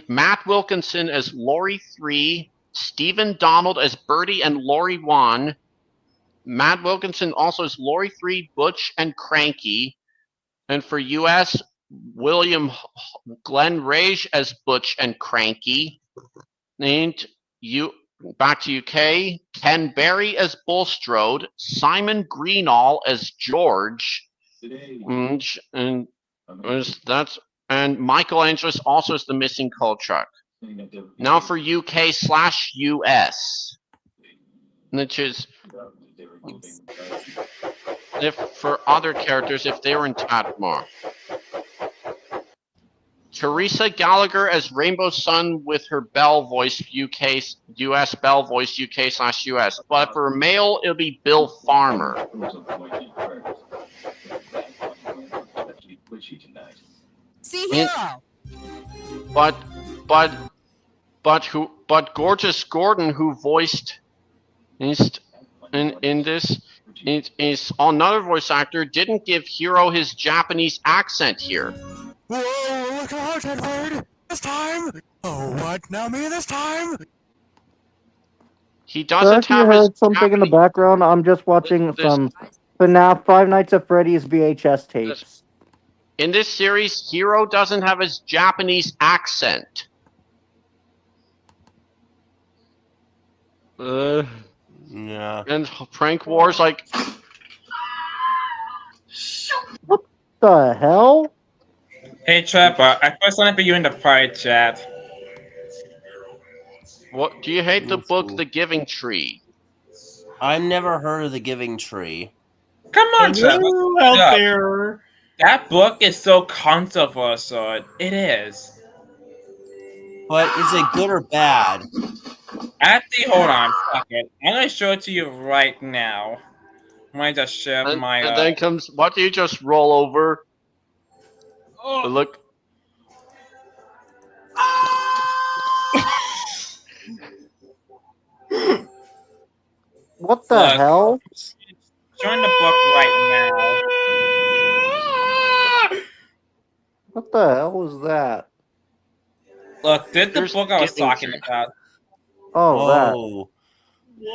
Matt Wilkinson as Lori 3. Stephen Donald as Bertie and Lori 1. Matt Wilkinson also as Lori 3, Butch, and Cranky. And for US, William Glenn Rage as Butch and Cranky. And back to UK. Ken Berry as Bulstrode, Simon Greenall as George, and Michael Angelis also is the missing Kolchak. Now for UK/US, which is if for other characters if they were in Tatmar. Teresa Gallagher as Rainbow Sun with her Bell voice US Bell voice UK/US. But for male it'll be Bill Farmer. See Hero. But Gorgeous Gordon, who voiced in this is another voice actor, didn't give Hero his Japanese accent here. Whoa, look out, Edward! This time! Oh, what? Now me this time? He doesn't so if have you his heard something in the background, I'm just watching some FNAF Five Nights at Freddy's VHS tapes. In this series, Hero doesn't have his Japanese accent. Yeah. And Prank Wars, like... What the hell? Hey Trevor, I first want to put you in the private chat. What do you hate the book The Giving Tree? I've never heard of The Giving Tree. Come on, Trevor. Out there. That book is so controversial. It is. But is it good or bad? Actually, hold on. Fuck it. I'm gonna show it to you right now. I might just share my. And then comes. What do you just roll over? Oh. Look. What the hell? Join the book right now. What the hell was that? Look, this is the book I was talking about. Oh, that.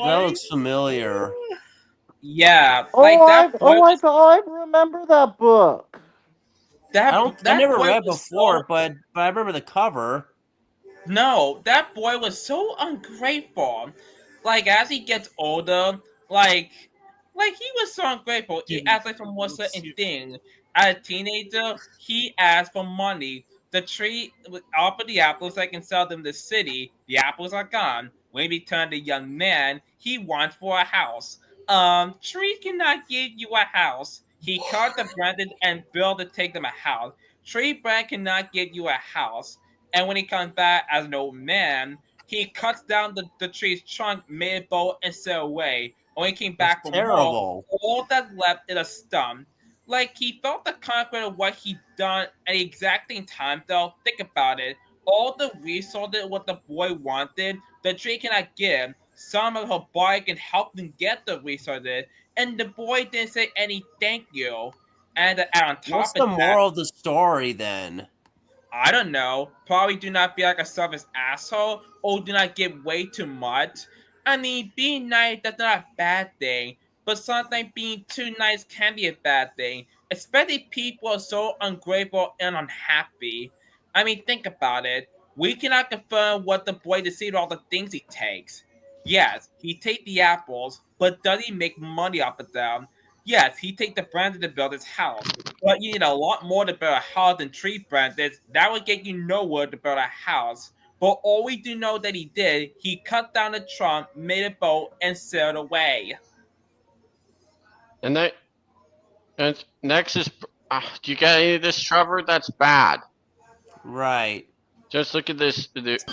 That looks familiar. Yeah, I remember that book. I never read before, but I remember the cover. No, that boy was so ungrateful. Like, as he gets older, like he was so ungrateful. He asked like for more certain things. As a teenager, he asked for money. The tree offered the apples so I can sell them in the city. The apples are gone. When he returned a young man, he wants for a house. Tree cannot give you a house. He cut the branches and built to take them a house. Tree brand cannot give you a house. And when he comes back as an old man, he cuts down the tree's trunk, made a bow, and sailed away. When he came back from war, all that's left is a stump. Like, he felt the conflict of what he'd done at the exact same time, though. Think about it. All the resources what the boy wanted, the tree cannot give. Some of her body can help them get the resources, and the boy didn't say any thank you. And on top What's of the that, moral of the story then? I don't know. Probably do not be like a selfish asshole or do not give way too much. I mean, being nice, that's not a bad thing. But sometimes being too nice can be a bad thing. Especially people are so ungrateful and unhappy. I mean, think about it. We cannot confirm what the boy deceived all the things he takes. Yes, he takes the apples, but does he make money off of them? Yes, he takes the branches to build his house. But you need a lot more to build a house than tree branches. That would get you nowhere to build a house. But all we do know that he did, he cut down the trunk, made a boat, and sailed away. And next is, do you get any of this, Trevor? That's bad. Right. Just look at this. His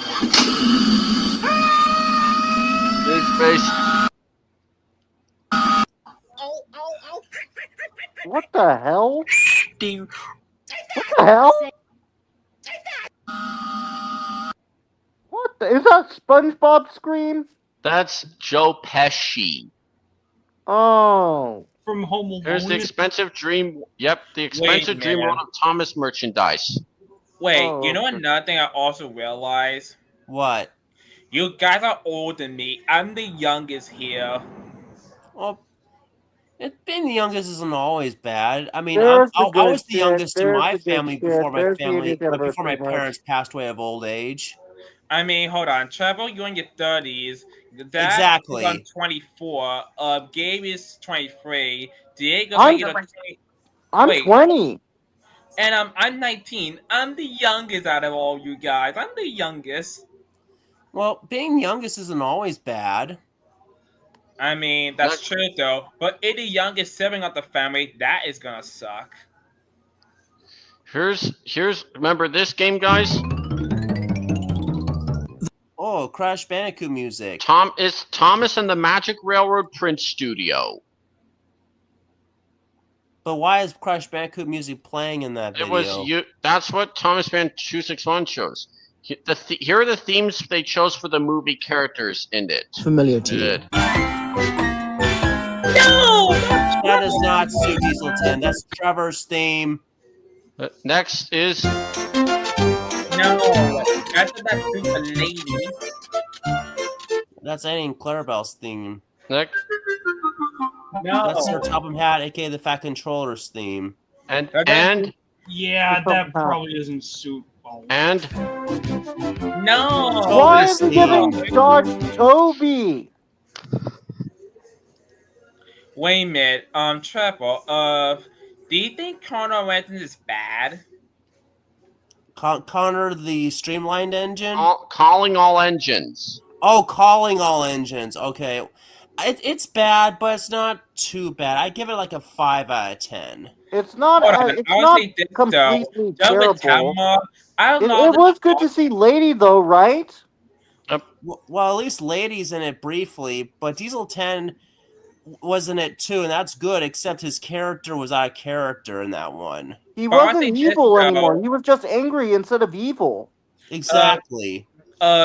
face. What the hell? What the hell? What the, is that SpongeBob scream? That's Joe Pesci. Oh. From Home Alone. There's the expensive dream. Yep, the expensive dream world of Thomas merchandise. Wait, you know another thing I also realized? What? You guys are older than me. I'm the youngest here. Well, being the youngest isn't always bad. I mean, I was the youngest in my family before my parents passed away of old age. I mean, hold on. Trevor, you're in your 30s. That Exactly. is on 24. Gabe is 23. Diego, I'm 20. I'm Wait. 20. And I'm 19. I'm the youngest out of all you guys. I'm the youngest. Well, being youngest isn't always bad. I mean, that's true though. But if the youngest sibling of the family, that is gonna suck. Here's remember this game, guys? Oh, Crash Bandicoot music. It's Thomas and the Magic Railroad Prince Studio. But why is Crash Bandicoot music playing in that video? That's what Thomas Band 261 chose. Here are the themes they chose for the movie characters in it. Familiar to you. No! That is not Sue Diesel 10. That's Trevor's theme. Next is... No, that's a lady. That's Annie and Clarabelle's theme. Next. No. That's her Topham Hat, aka the Fat Controller's theme. And yeah, that probably doesn't suit both. And no. Why is he giving George Toby? Wait a minute, Trevor, do you think Connor Renton is bad? Connor the Streamlined Engine? Calling all engines. Oh, Calling all engines. Okay. It's bad, but it's not too bad. I give it like a 5 out of 10. It's not. It's not completely terrible. It was good to see Lady, though, right? Well, at least Lady's in it briefly, but Diesel 10 was in it too, and that's good. Except his character was out of character in that one. He wasn't evil anymore. He was just angry instead of evil. Exactly.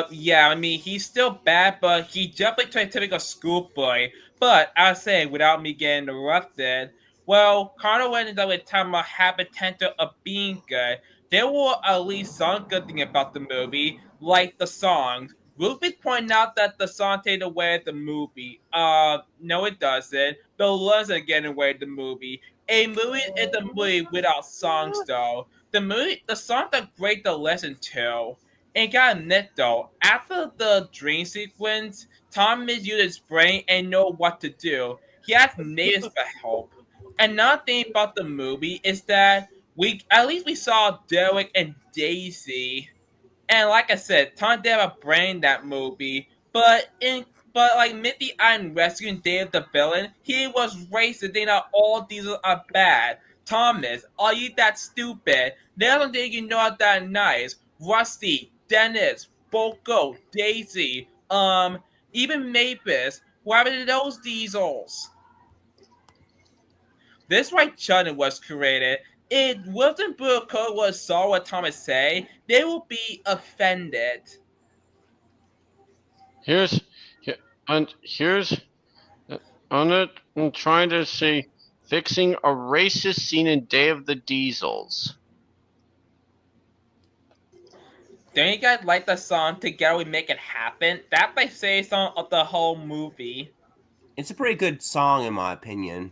Yeah, I mean, he's still bad, but he definitely tried to make a schoolboy. But I'll say, without me getting interrupted, well, Connor ended up with talking about had potential of being good. There were at least some good thing about the movie, like the songs. Rufus pointed out that the song takes away the movie. No, it doesn't. Bill doesn't get away the movie. A movie is a movie without songs, though. The songs are great to listen to. And gotta admit though, after the dream sequence, Tom misused his brain and know what to do. He asked neighbors for help. Another thing about the movie is that at least we saw Derek and Daisy. And like I said, Tom did have a brain in that movie, but like Mitty and rescuing Dave the villain, he was racist saying that all diesels are bad. Thomas, are you that stupid? They don't think you know how that nice. Rusty, Dennis, Boko, Daisy, even Mavis. What happened to those diesels? This is why Chudden was created. If Wilson Brewer Code was saw what Thomas say, they will be offended. Here's on it. I'm trying to see fixing a racist scene in Day of the Diesels. Don't you guys like the song Together We Make It Happen? That's my favorite song of the whole movie. It's a pretty good song in my opinion.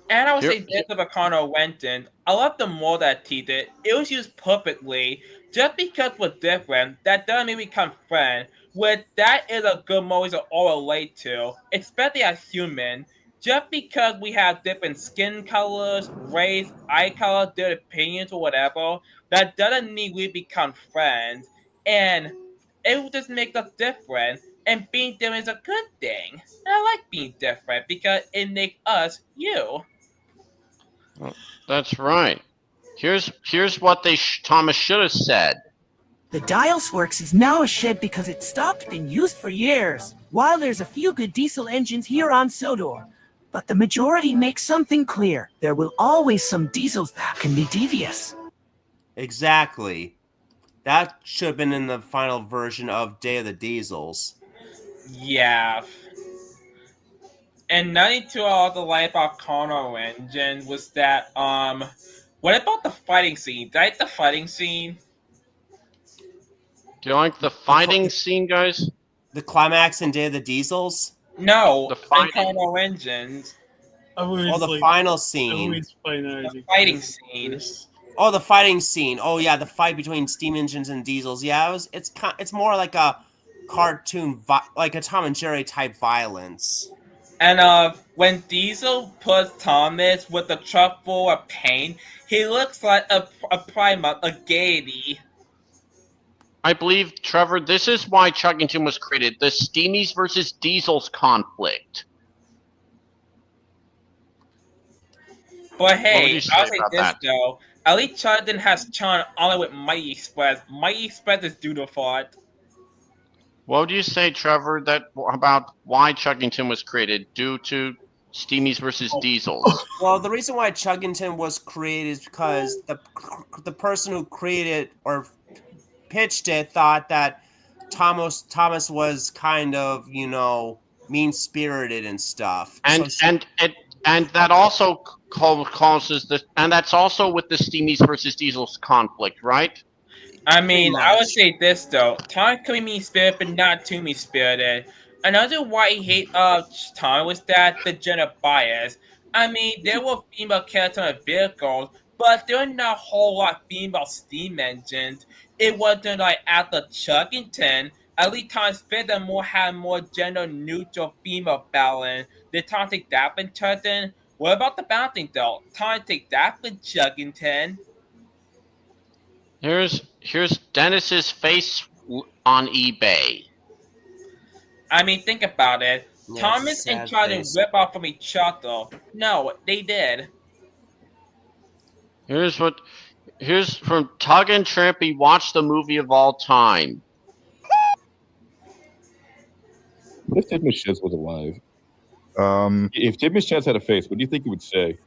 And I would say this of Connor Wenton. I love the more that he did. It was used perfectly. Just because we're different, that doesn't mean we become friends. With that is a good movie to all relate to, especially as human. Just because we have different skin colors, race, eye color, different opinions, or whatever, that doesn't mean we become friends. And it will just make us different. And being different is a good thing. And I like being different because it makes us you. That's right. Here's what Thomas should have said. The Dials Works is now a shed because it stopped being used for years. While there's a few good diesel engines here on Sodor, but the majority makes something clear. There will always some diesels that can be devious. Exactly. That should have been in the final version of Day of the Diesels. Yeah. And nothing to all the life about Connor Engine was that, what about the fighting scene? Did I like the fighting scene? Do you like the fighting scene, guys? The climax in Day of the Diesels? No, the Connor Engines. The final scene. The fighting scene. Oh, the fighting scene. Oh yeah, the fight between steam engines and diesels. Yeah, it's more like a cartoon, like a Tom and Jerry type violence. And when Diesel puts Thomas with a truck full of paint, he looks like a Primus, a Gaiety. I believe, Trevor, this is why Chuggington was created, the Steamies versus Diesels conflict. But hey, What would you say I'll say about this that? though. At least Chuggington has charm only with Mighty Express. Mighty Express is dutiful. What would you say, Trevor, about why Chuggington was created due to Steamies versus Diesels? Well, the reason why Chuggington was created is because the person who created or pitched it thought that Thomas was kind of, mean-spirited and stuff. And that also causes this, and that's also with the Steamies versus Diesels conflict, right? I mean, I would say this though. Tom can be mean-spirited, but not too mean-spirited. Another why I hate Tom was that the gender bias. I mean, there were female characters on the vehicles, but there were not a whole lot of female steam engines. It wasn't like after Chuggington, at least Tom's Furthermore had more gender-neutral female balance. Did Tom take that from Chuggington? What about the balancing though? Tom take that from Chuggington. Here's Dennis's face on eBay. I mean, think about it. Yeah, Thomas and Charlie rip off from each other. No, they did. Here's from Tug and Trampy. Watch the movie of all time. What if Tidmus Chance was alive? If Tidmus Chance had a face, what do you think he would say?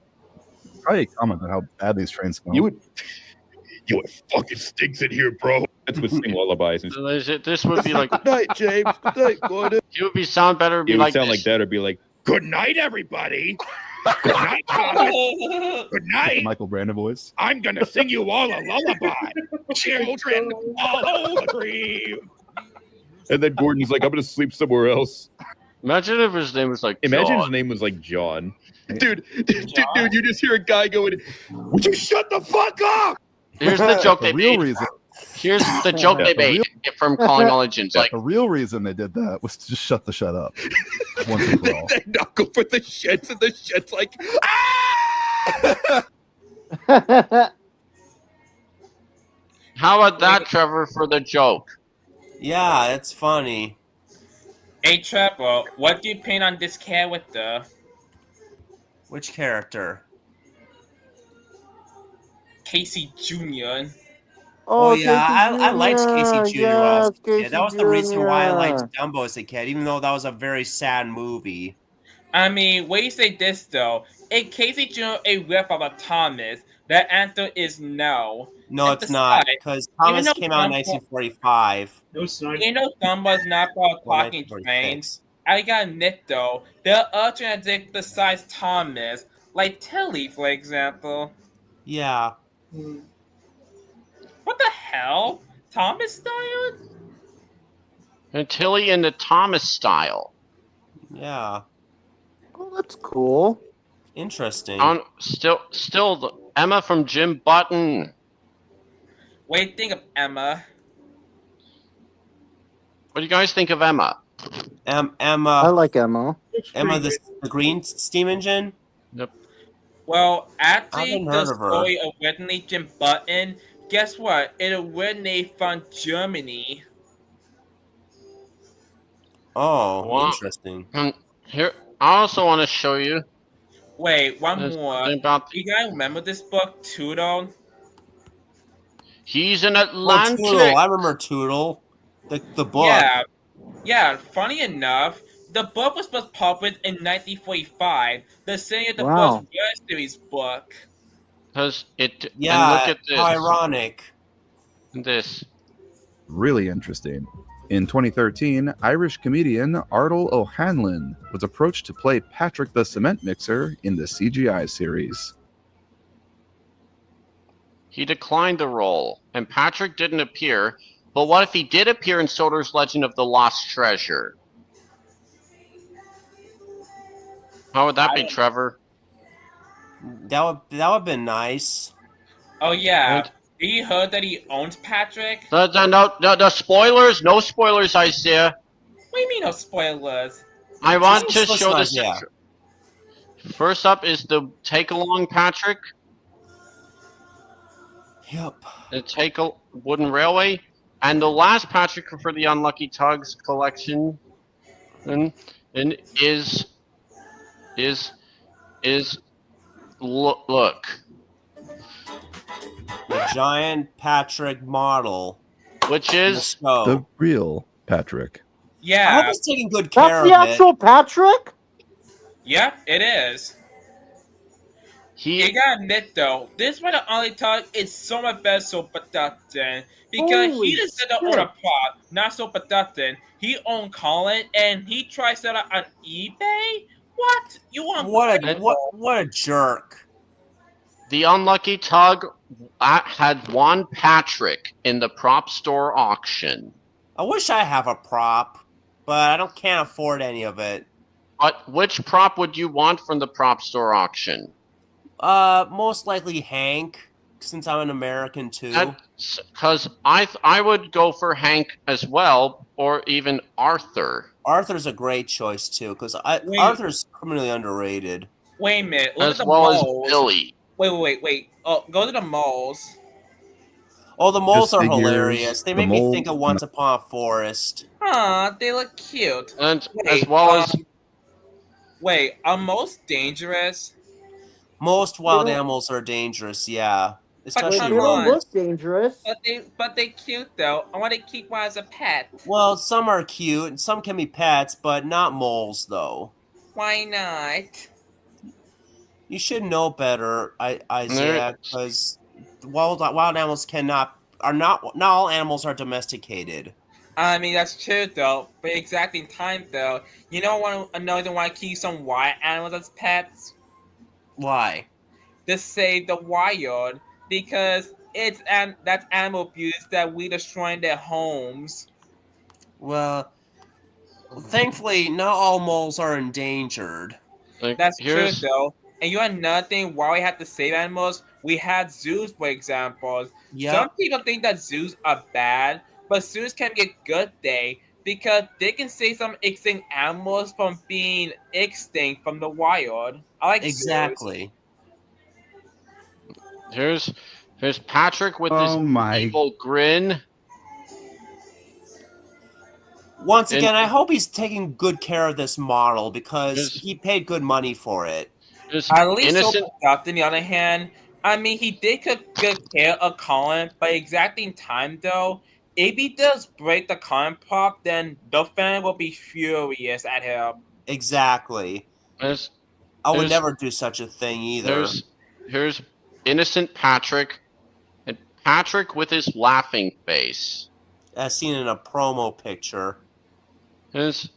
Probably comment on how bad these trains smell. You would. Yo, it fucking stinks in here, bro. That's what sing lullabies. This would be like Good night, James. Good night, Gordon. It would sound better. It would sound like that, or be like, "Good night, everybody. Good night, Thomas. Good night." Michael Brandon voice. I'm gonna sing you all a lullaby. Children all agree. And then Gordon's like, "I'm gonna sleep somewhere else." Imagine if his name was like. Imagine John. his name was like John. Dude, you just hear a guy going, "Would you shut the fuck up?" Here's the joke they real made. Reason. Here's the joke they made from Calling All Agents. Like the real reason they did that was to just shut up. Once and for all. They knock over the sheds, and the shed's like, How about that, Trevor, for the joke? Yeah, that's funny. Hey, Trevor, what do you paint on this character? Which character? Casey Jr. Oh yeah, I liked Casey Jr. when I was a kid. Casey That was the reason why I liked Jr. Dumbo as a kid, even though that was a very sad movie. I mean, when you say this though, is Casey Jr. a rip of a Thomas? The answer is no. No, it's not, because Thomas came out in 1945. No, it's not. You know Dumbo's not for talking trains. I gotta admit though, there are alternatives besides Thomas, like Tilly, for example. Yeah. What the hell? Thomas style? And Tilly in the Thomas style. Yeah. Oh, that's cool. Interesting. Still Emma from Jim Button. What do you think of Emma? What do you guys think of Emma? Emma. I like Emma. Emma, the green steam engine? Yep. Well, I actually, haven't the heard of her. story originally Jim Button. Guess what? It originated from Germany. Oh, Wow. interesting. Here, I also want to show you. Wait, one There's more. something about- You guys remember this book, Toodle? He's an Oh, Atlantic. Toodle. I remember Toodle. The book. Yeah. Funny enough, the book was first published in 1945, the same year the Wow. first Weird Series book. Because it. Yeah. And look at this. How ironic. This. Really interesting. In 2013, Irish comedian Ardal O'Hanlon was approached to play Patrick the Cement Mixer in the CGI series. He declined the role, and Patrick didn't appear. But what if he did appear in Soder's Legend of the Lost Treasure? How would that be, Trevor? That would have been nice. Oh yeah. Did you heard that he owns Patrick? No spoilers. No spoilers, Isaiah. What do you mean no spoilers? I want to show this. First up is the Take Along Patrick. Yep. The Take a Wooden Railway. And the last Patrick for the Unlucky Tugs collection and is look. The giant Patrick model. Which is the real Patrick. Yeah. I hope he's taking good care That's the actual Patrick? Yep, it is. You gotta admit though, this one the only time is so much better so productive. Because Holy he doesn't own a prop, not so productive. He owned Colin and he tries to sell it on eBay? What? You want what a jerk. The Unlucky Tug had one Patrick in the prop store auction. I wish I have a prop, but I can't afford any of it. But which prop would you want from the prop store auction? Most likely Hank, since I'm an American too. Because I would go for Hank as well, or even Arthur. Arthur's a great choice too, because Arthur's criminally underrated. Wait a minute. Look As at the well moles. as Billy. Wait. Oh, go to the moles. Oh, the moles Just are figures, hilarious. They the make me mole- think of Once Upon a Forest. Aw, they look cute. And Wait, as well as... Wait, are moles dangerous? Most wild animals are dangerous, yeah. Especially come They don't on. look dangerous. But they cute though. I want to keep one as a pet. Well, some are cute, and some can be pets, but not moles, though. Why not? You should know better, Isaiah, because wild animals not all animals are domesticated. I mean, that's true though, but exactly in time though. You know another why I keep some wild animals as pets? Why? To save the wild, because that's animal abuse that we destroying their homes. Well, thankfully, not all moles are endangered. That's true though. And you know another thing why we have to save animals? We had zoos, for example. Yep. Some people think that zoos are bad, but zoos can be a good thing because they can save some extinct animals from being extinct from the wild. I like exactly. Zoos. Here's Patrick with his my evil grin. Once again, I hope he's taking good care of this model because he paid good money for it. At least so on the other hand, I mean, he did take good care of Colin, but exactly in time though, if he does break the Colin prop, then the fan will be furious at him. Exactly. I would never do such a thing either. Here's innocent Patrick, and Patrick with his laughing face. As seen in a promo picture. His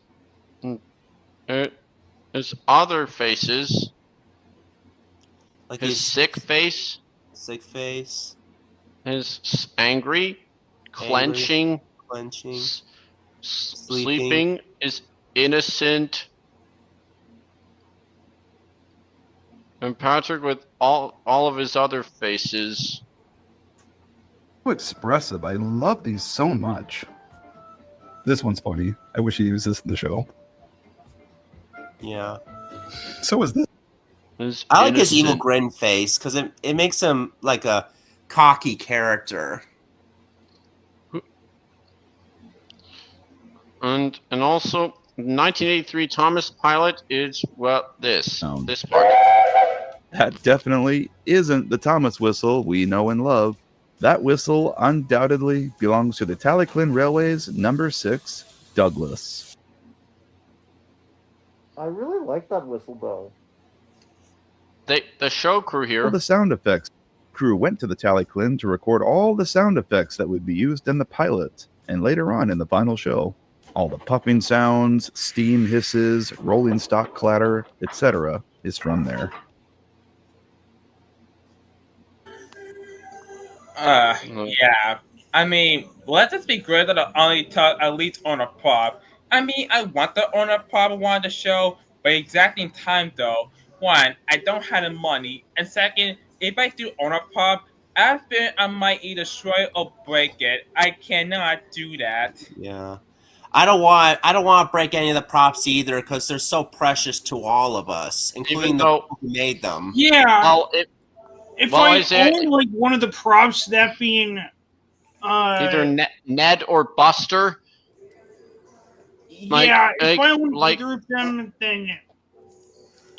other faces. Like his sick face. Sick face. His angry, clenching, sleeping is innocent. And Patrick with all of his other faces. So expressive. I love these so much. This one's funny. I wish he used this in the show. Yeah. So is this. I like his evil grin face because it makes him like a cocky character. And also, 1983 Thomas Pilot is this part. That definitely isn't the Thomas whistle we know and love. That whistle undoubtedly belongs to the Talyllyn Railway's number 6, Douglas. I really like that whistle though. The show crew here. All the sound effects crew went to the Talyllyn to record all the sound effects that would be used in the pilot and later on in the final show. All the puffing sounds, steam hisses, rolling stock clatter, etc. is from there. Yeah. I mean, let us be great that I only talk at least on a prop. I mean, I want the owner prop on the show, but exactly in time though. One, I don't have the money, and second, if I do owner prop, I think I might either destroy it or break it. I cannot do that. Yeah. I don't want to break any of the props either because they're so precious to all of us, including the people who made them. Yeah. If I Isaiah, own like one of the props, that being either Ned or Buster. If I own either of them, then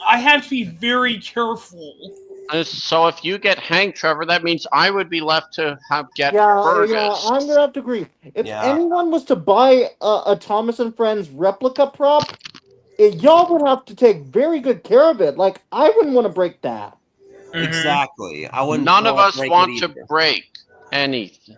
I have to be very careful. So if you get Hank, Trevor, that means I would be left to get Yeah, Fergus. I'm gonna have to agree. If anyone was to buy a Thomas and Friends replica prop, y'all would have to take very good care of it. Like, I wouldn't want to break that. Exactly. I wouldn't. None of us want to break anything.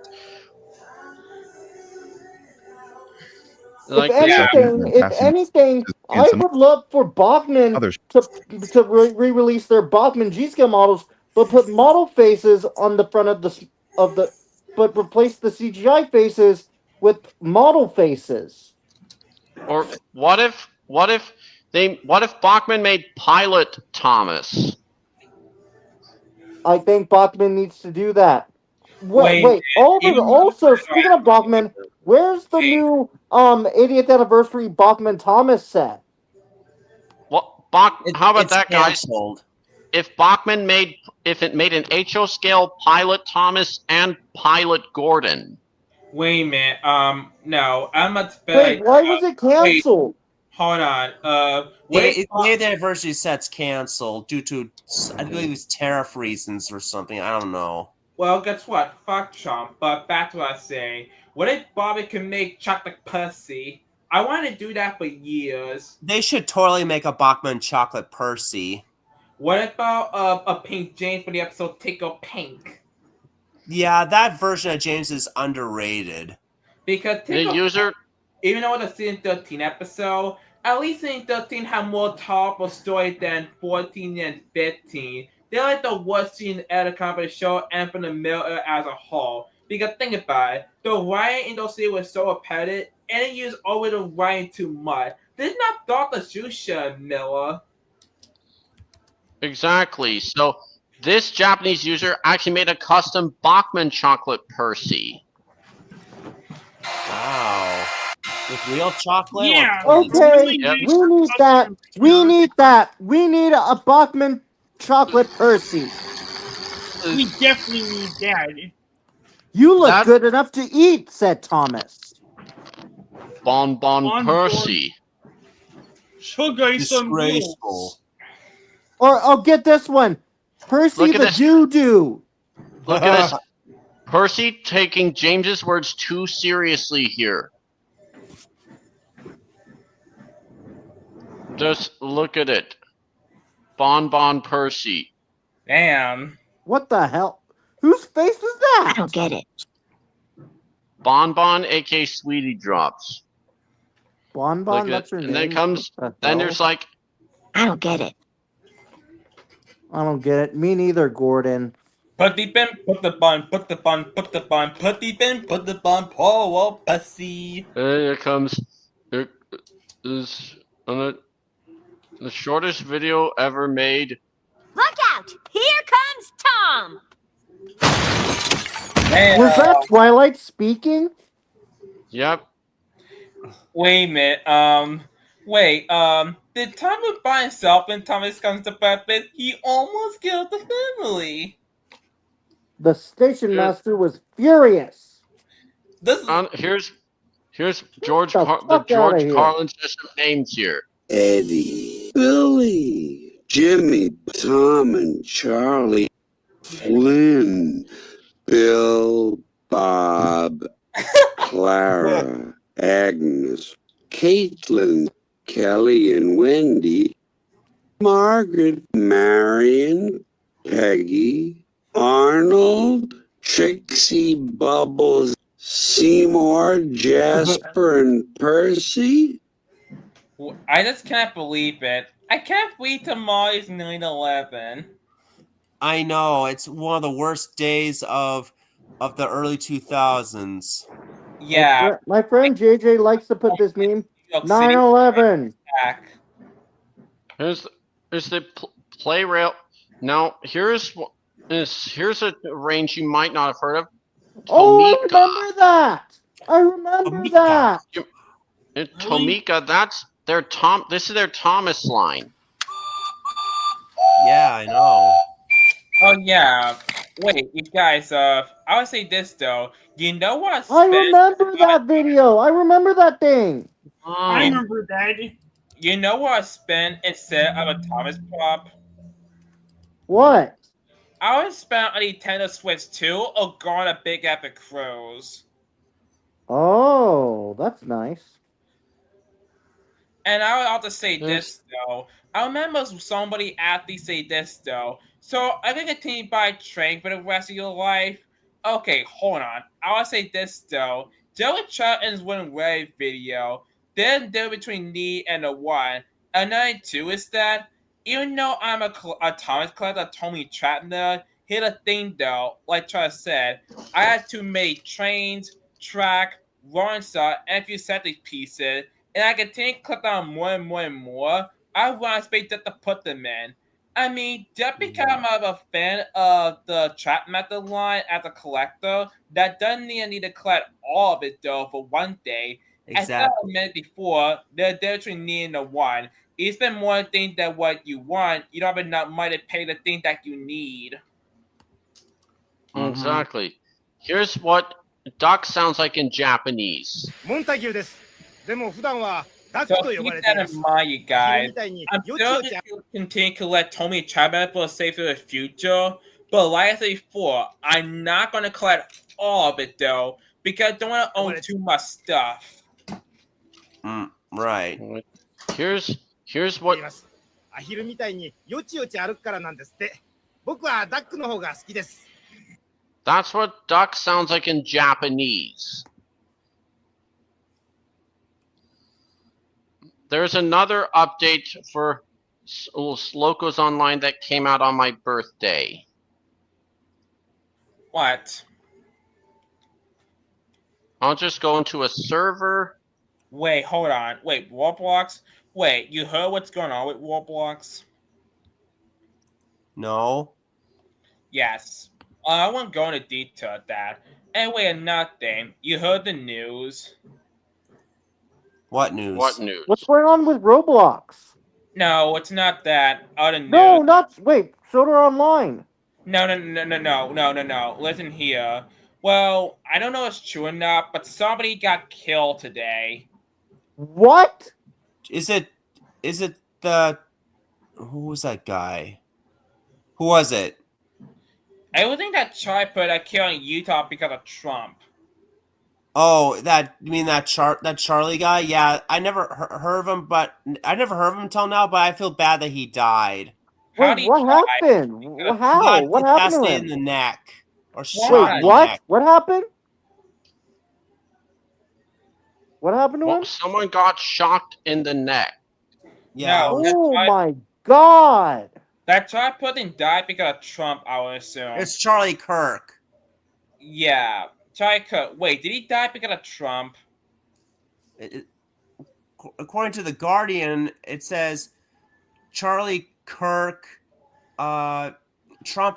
If anything, I would love for Bachman to re-release their Bachman G-scale models, but put model faces on the front of the but replace the CGI faces with model faces. Or what if Bachman made Pilot Thomas? I think Bachman needs to do that. Wait. Also, speaking of Bachman, where's the new 80th anniversary Bachman Thomas set? How about that, guys? Canceled. If it made an HO scale Pilot Thomas and Pilot Gordon. Wait a minute. No, I'm not. Wait, why was it canceled? Hold on. The 80th anniversary set's canceled due to, I believe it was tariff reasons or something. I don't know. Well, guess what? Fuck Trump. But back to what I was saying. What if Bobby can make chocolate pussy? I want to do that for years. They should totally make a Bachman chocolate Percy. What about a Pink James for the episode Tickle Pink? Yeah, that version of James is underrated. Because Tickle even though it's a season 13 episode, at least season 13 had more tolerable story than 14 and 15. They're like the worst season ever for the show and for the middle as a whole. Because think about it, the writing in those series was so repetitive, and it used over the writing too much. This is not Dr. Shusha, Miller. Exactly. So this Japanese user actually made a custom Bachman chocolate Percy. Wow. With real chocolate? Yeah. Okay, we need that. We need that. We need a Bachman chocolate Percy. We definitely need that. You look good enough to eat, said Thomas. Bon Percy. Sugar some Disgraceful. Or I'll get this one. Percy the doo-doo. Look at this. Percy taking James's words too seriously here. Just look at it. Bon Percy. Damn. What the hell? Whose face is that? I don't get it. Bon, aka Sweetie Drops. Bon, that's her name. And then comes, then there's like... I don't get it. I don't get it. Me neither, Gordon. Put the bin, put the bun, put the bun, put the bun, put the bin, put the bun, poor pussy. Here comes... Here is the shortest video ever made. Look out! Here comes Tom! Was that Twilight speaking? Yep. Wait a minute. Did Thomas by himself when Thomas comes to breakfast? He almost killed the family. The station master was furious. Here's George Carlin system names here. Eddie, Billy, Jimmy, Tom and Charlie, Flynn, Bill, Bob, Clara, Agnes, Caitlin, Kelly and Wendy, Margaret, Marion, Peggy, Arnold, Trixie, Bubbles, Seymour, Jasper, and Percy. I just can't believe it. I can't believe tomorrow is 9/11. I know, it's one of the worst days of the early 2000s. Yeah. My friend JJ likes to put this meme. 9/11. Here's the play rail. Now here's Here's a range you might not have heard of. Oh, I Tomika. remember that. I remember that. Tomika, that's their Tom. This is their Thomas line. Yeah, I know. Oh yeah. Wait, you guys. I would say this though. You know what? I remember that video. I remember that thing. I remember that. You know what I spent instead of a Thomas prop? What? I would spend a Nintendo Switch 2 or go on a big epic cruise. Oh, that's nice. And I would also say this though. I remember somebody actually say this though. So I can continue by train for the rest of your life. Okay, hold on. I would say this though. Joey Charlton's Win Ray video. There's there between me and the one. Another two is that even though I'm a Thomas collector, Tommy Trackmaniamatt, here's the thing though. Like Charles said, I had to make trains, track, rolling stock, and a few setting pieces. And I continue to click on more and more and more. I want space just to put them in. I mean, just because I'm a fan of the trap method line as a collector, that doesn't need to collect all of it though for one day. Exactly. As I mentioned before, they're between me and the one. You spend more things than what you want, you don't have enough money to pay the things that you need. Exactly. Here's what Doc sounds like in Japanese. Montague です。でも普段はダックと呼ばれています。So keep that in mind, you guys. I'm still going to continue to let Tommy Trackmaniamatt for safe for the future, but like I said before, I'm not going to collect all of it though, because I don't want to own too much stuff. Right. Here's what. アヒルみたいによちよち歩くからなんですって。僕はダックの方が好きです。That's what Duck sounds like in Japanese. There's another update for Locos Online that came out on my birthday. What? I'll just go into a server. Wait, hold on. Wait, Roblox? Wait, you heard what's going on with Roblox? No. Yes. I won't go into detail of that. Anyway, another thing. You heard the news? What news? What news? What's going on with Roblox? No, it's not that. Other news. No, not wait. Soda Online. No. Listen here. Well, I don't know if it's true or not, but somebody got killed today. What? Is it the who was that guy? Who was it? I would think that tried put a kill in Utah because of Trump. Oh, you mean that Charlie guy? Yeah, I never heard of him, but I never heard of him until now. But I feel bad that he died. Wait, what happened? How? What happened to him? In the neck or shot in the neck. What happened? What happened to him? Someone got shot in the neck. Yeah. Oh my God. That tripod didn't die because of Trump, I would assume. It's Charlie Kirk. Yeah. Charlie Kirk. Wait, did he die because of Trump? According to The Guardian, it says Charlie Kirk, Trump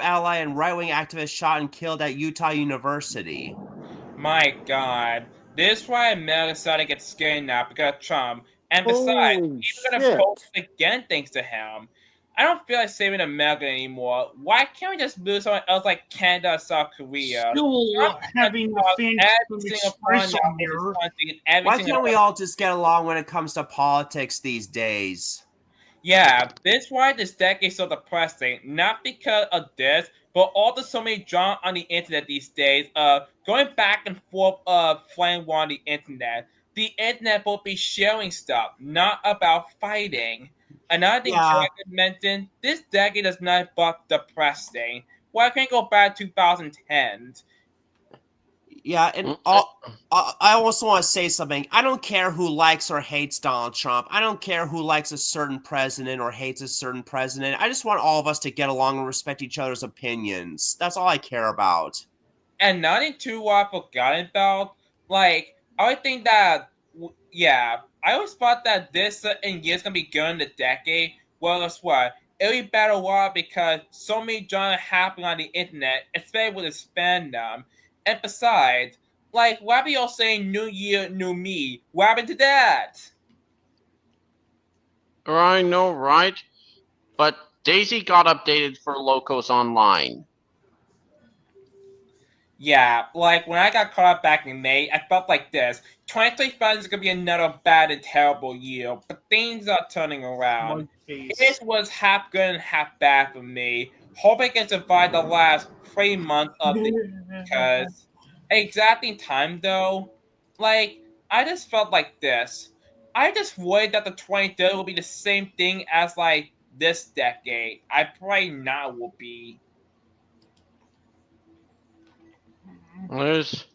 ally and right-wing activist shot and killed at Utah University. My God. This is why America started to get scared now because of Trump. And besides, people are going to vote again thanks to him. I don't feel like saving America anymore. Why can't we just move someone else like Canada or South Korea? Still having the fans express on there. Why can't we all just get along when it comes to politics these days? Yeah, this is why this decade is so depressing. Not because of this, but also so many drama on the internet these days. Going back and forth flame war on the internet. The internet will be sharing stuff, not about fighting. Another thing I mentioned, this decade is not but depressing. Why can't go back to 2010? Yeah, and I also want to say something. I don't care who likes or hates Donald Trump. I don't care who likes a certain president or hates a certain president. I just want all of us to get along and respect each other's opinions. That's all I care about. And nothing too I forgotten about. Like, I would think that, yeah, I always thought that this year's gonna be good in the decade. Well, guess what? it would be better why because so many drama happening on the internet, especially with its fandom. And besides, like, why be all saying New Year, New Me? What happened to that? I know, right? But Daisy got updated for Locos Online. Yeah, like when I got caught up back in May, I felt like this. 2025 is gonna be another bad and terrible year, but things are turning around. It was half good and half bad for me. Hope I can survive the last 3 months of the year because exactly in time though, like I just felt like this. I just worried that the 2030 will be the same thing as like this decade. I pray not will be. This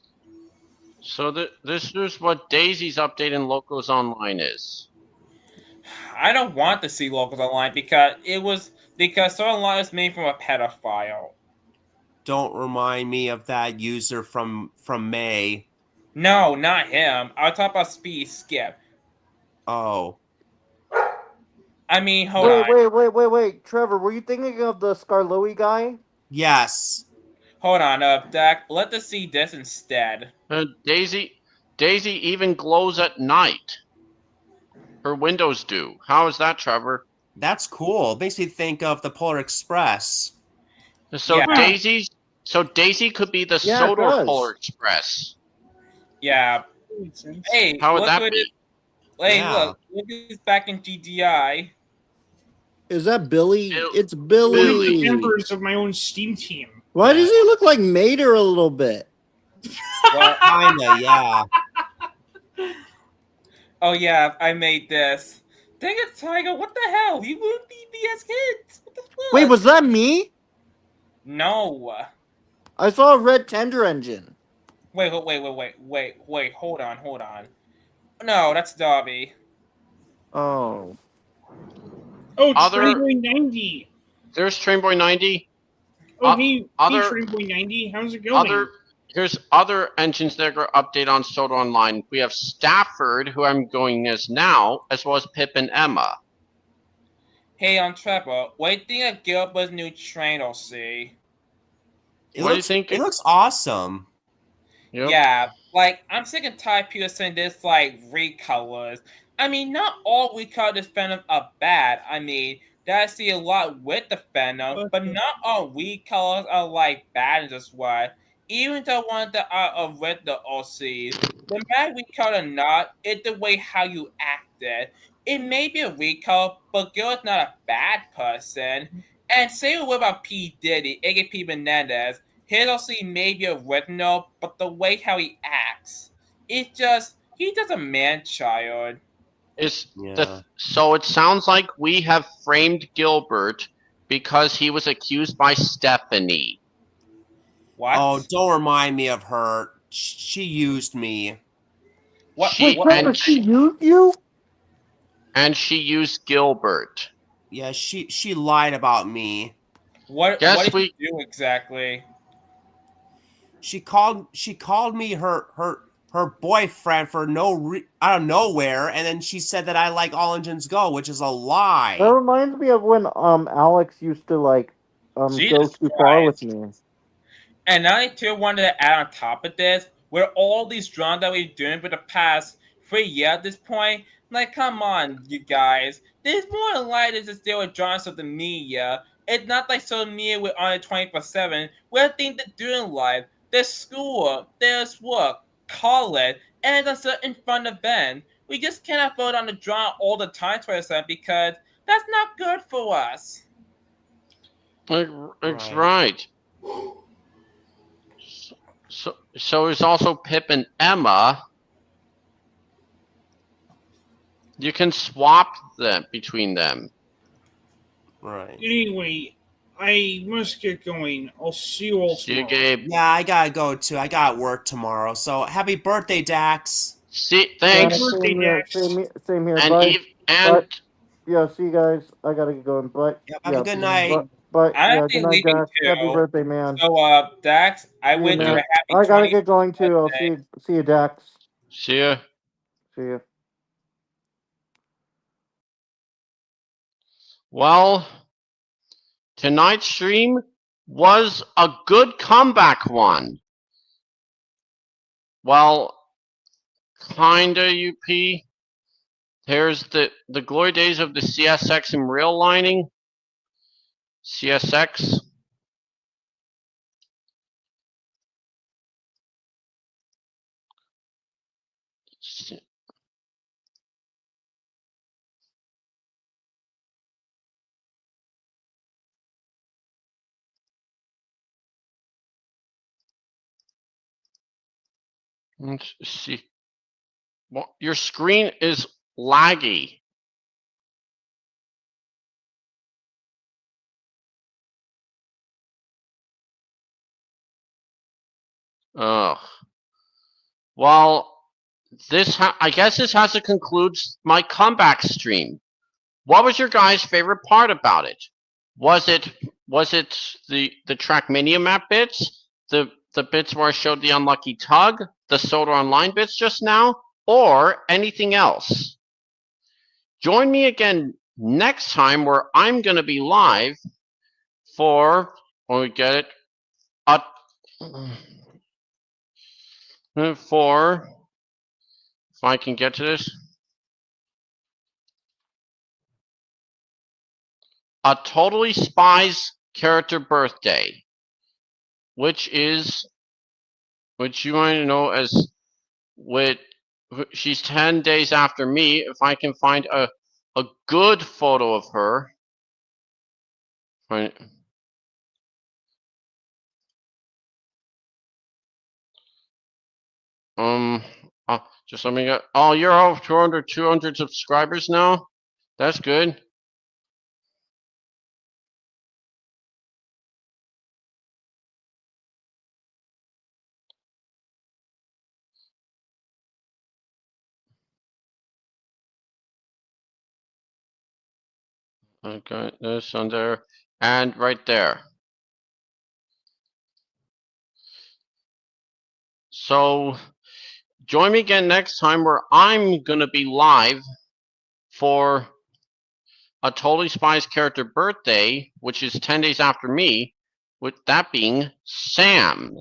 is what Daisy's update in Locos Online is. I don't want to see Locals Online because Sword Online is made from a pedophile. Don't remind me of that user from May. No, not him. I'll talk about Speed Skip. Oh. I mean, hold on. Wait. Trevor, were you thinking of the Scarloey guy? Yes. Hold on, Dak. Let us see this instead. Daisy even glows at night. Her windows do. How is that, Trevor? That's cool. Makes me think of the Polar Express. So yeah. Daisy could be the Sodor Polar Express. Yeah. Hey, how would that be? Look who's back in GDI. Is that Billy? It's Billy. One of the members of my own Steam team. Why does he look like Mater a little bit? Well, kinda, yeah. Oh yeah, I made this. Dang it, Tiger! What the hell? You wouldn't be BS kids. What the fuck? Wait, was that me? No. I saw a red tender engine. Wait, hold on. No, that's Darby. Oh. Oh, Trainboy 90. There's Trainboy 90. Oh, hey, Trainboy 90. How's it going? Here's other engines that are updated on Soda Online. We have Stafford, who I'm going as now, as well as Pip and Emma. Hey, on Trevor, what do you think of Gilbert's new train I'll see? What do you think? It looks awesome. Yep. Yeah, like, I'm sick and tired of people saying this, like, recolors. I mean, not all recolors fandom are bad. I mean, I see a lot with the fandom, but not all recolors are, like, bad in this way. Even the ones that are original OCs, no matter recolor or not, it's the way how you acted. It may be a recolor, but Gil is not a bad person. And same way about P. Diddy, aka P. Menendez. His OC may be original, but the way how he acts, he's just a man-child. So it sounds like we have framed Gilbert because he was accused by Stephanie. What? Oh, don't remind me of her. She used me. Wait, Trevor, she used you? And she used Gilbert. Yeah, she lied about me. What did she do exactly? She called me her boyfriend for out of nowhere, and then she said that I like All Engines Go, which is a lie. That reminds me of when Alex used to like go too far with me. And I too wanted to add on top of this, where all these dramas that we're doing for the past 3 years at this point, like, come on, you guys. There's more than likely to deal with dramas of the media. It's not like social media we're on it 24/7. We have things to do in life. There's school, there's work, college, and a certain fun event. We just cannot vote on the drama all the time 24/7 because that's not good for us. That's right. So there's also Pip and Emma. You can swap them between them. Right. Anyway, I must get going. I'll see you all tomorrow. Gabe. Yeah, I gotta go too. I got work tomorrow. So happy birthday, Dax. Thanks. Same here. And Bye. Bye. Yeah, see you guys. I gotta get going. Bye. Have a good night. Bye. I Yeah, have good to night, leave Dax. too. Happy birthday, man. So, Dax, I See you, wish you a man. happy I gotta 20th get going too. I'll birthday. see you, Dax. See ya. See ya. Well, tonight's stream was a good comeback one. Well, kinda, UP. There's the glory days of the CSX and rail lining. CSX. Let's see. Well, your screen is laggy. Ugh. Well, I guess this has to conclude my comeback stream. What was your guys' favorite part about it? Was it the Trackmaniamatt bits, the bits where I showed the unlucky tug, the Soda Online bits just now, or anything else? Join me again next time where I'm going to be live for, when we get it, for, if I can get to this, a Totally Spies character birthday, which you might know as she's 10 days after me. If I can find a good photo of her. Right. Just let me get. Oh, you're over 200 subscribers now. That's good. I got this on there and right there. So join me again next time where I'm gonna be live for a Totally Spies character birthday, which is 10 days after me, with that being Sam.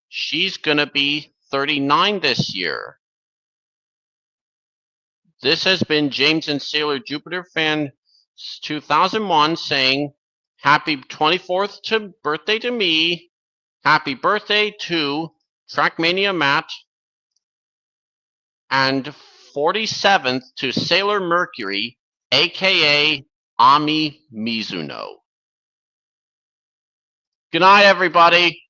She's gonna be 39 this year. This has been James and Sailor Jupiter Fan 2001 saying happy 24th birthday to me. Happy birthday to Trackmaniamatt and 47th to Sailor Mercury, aka Ami Mizuno. Good night, everybody.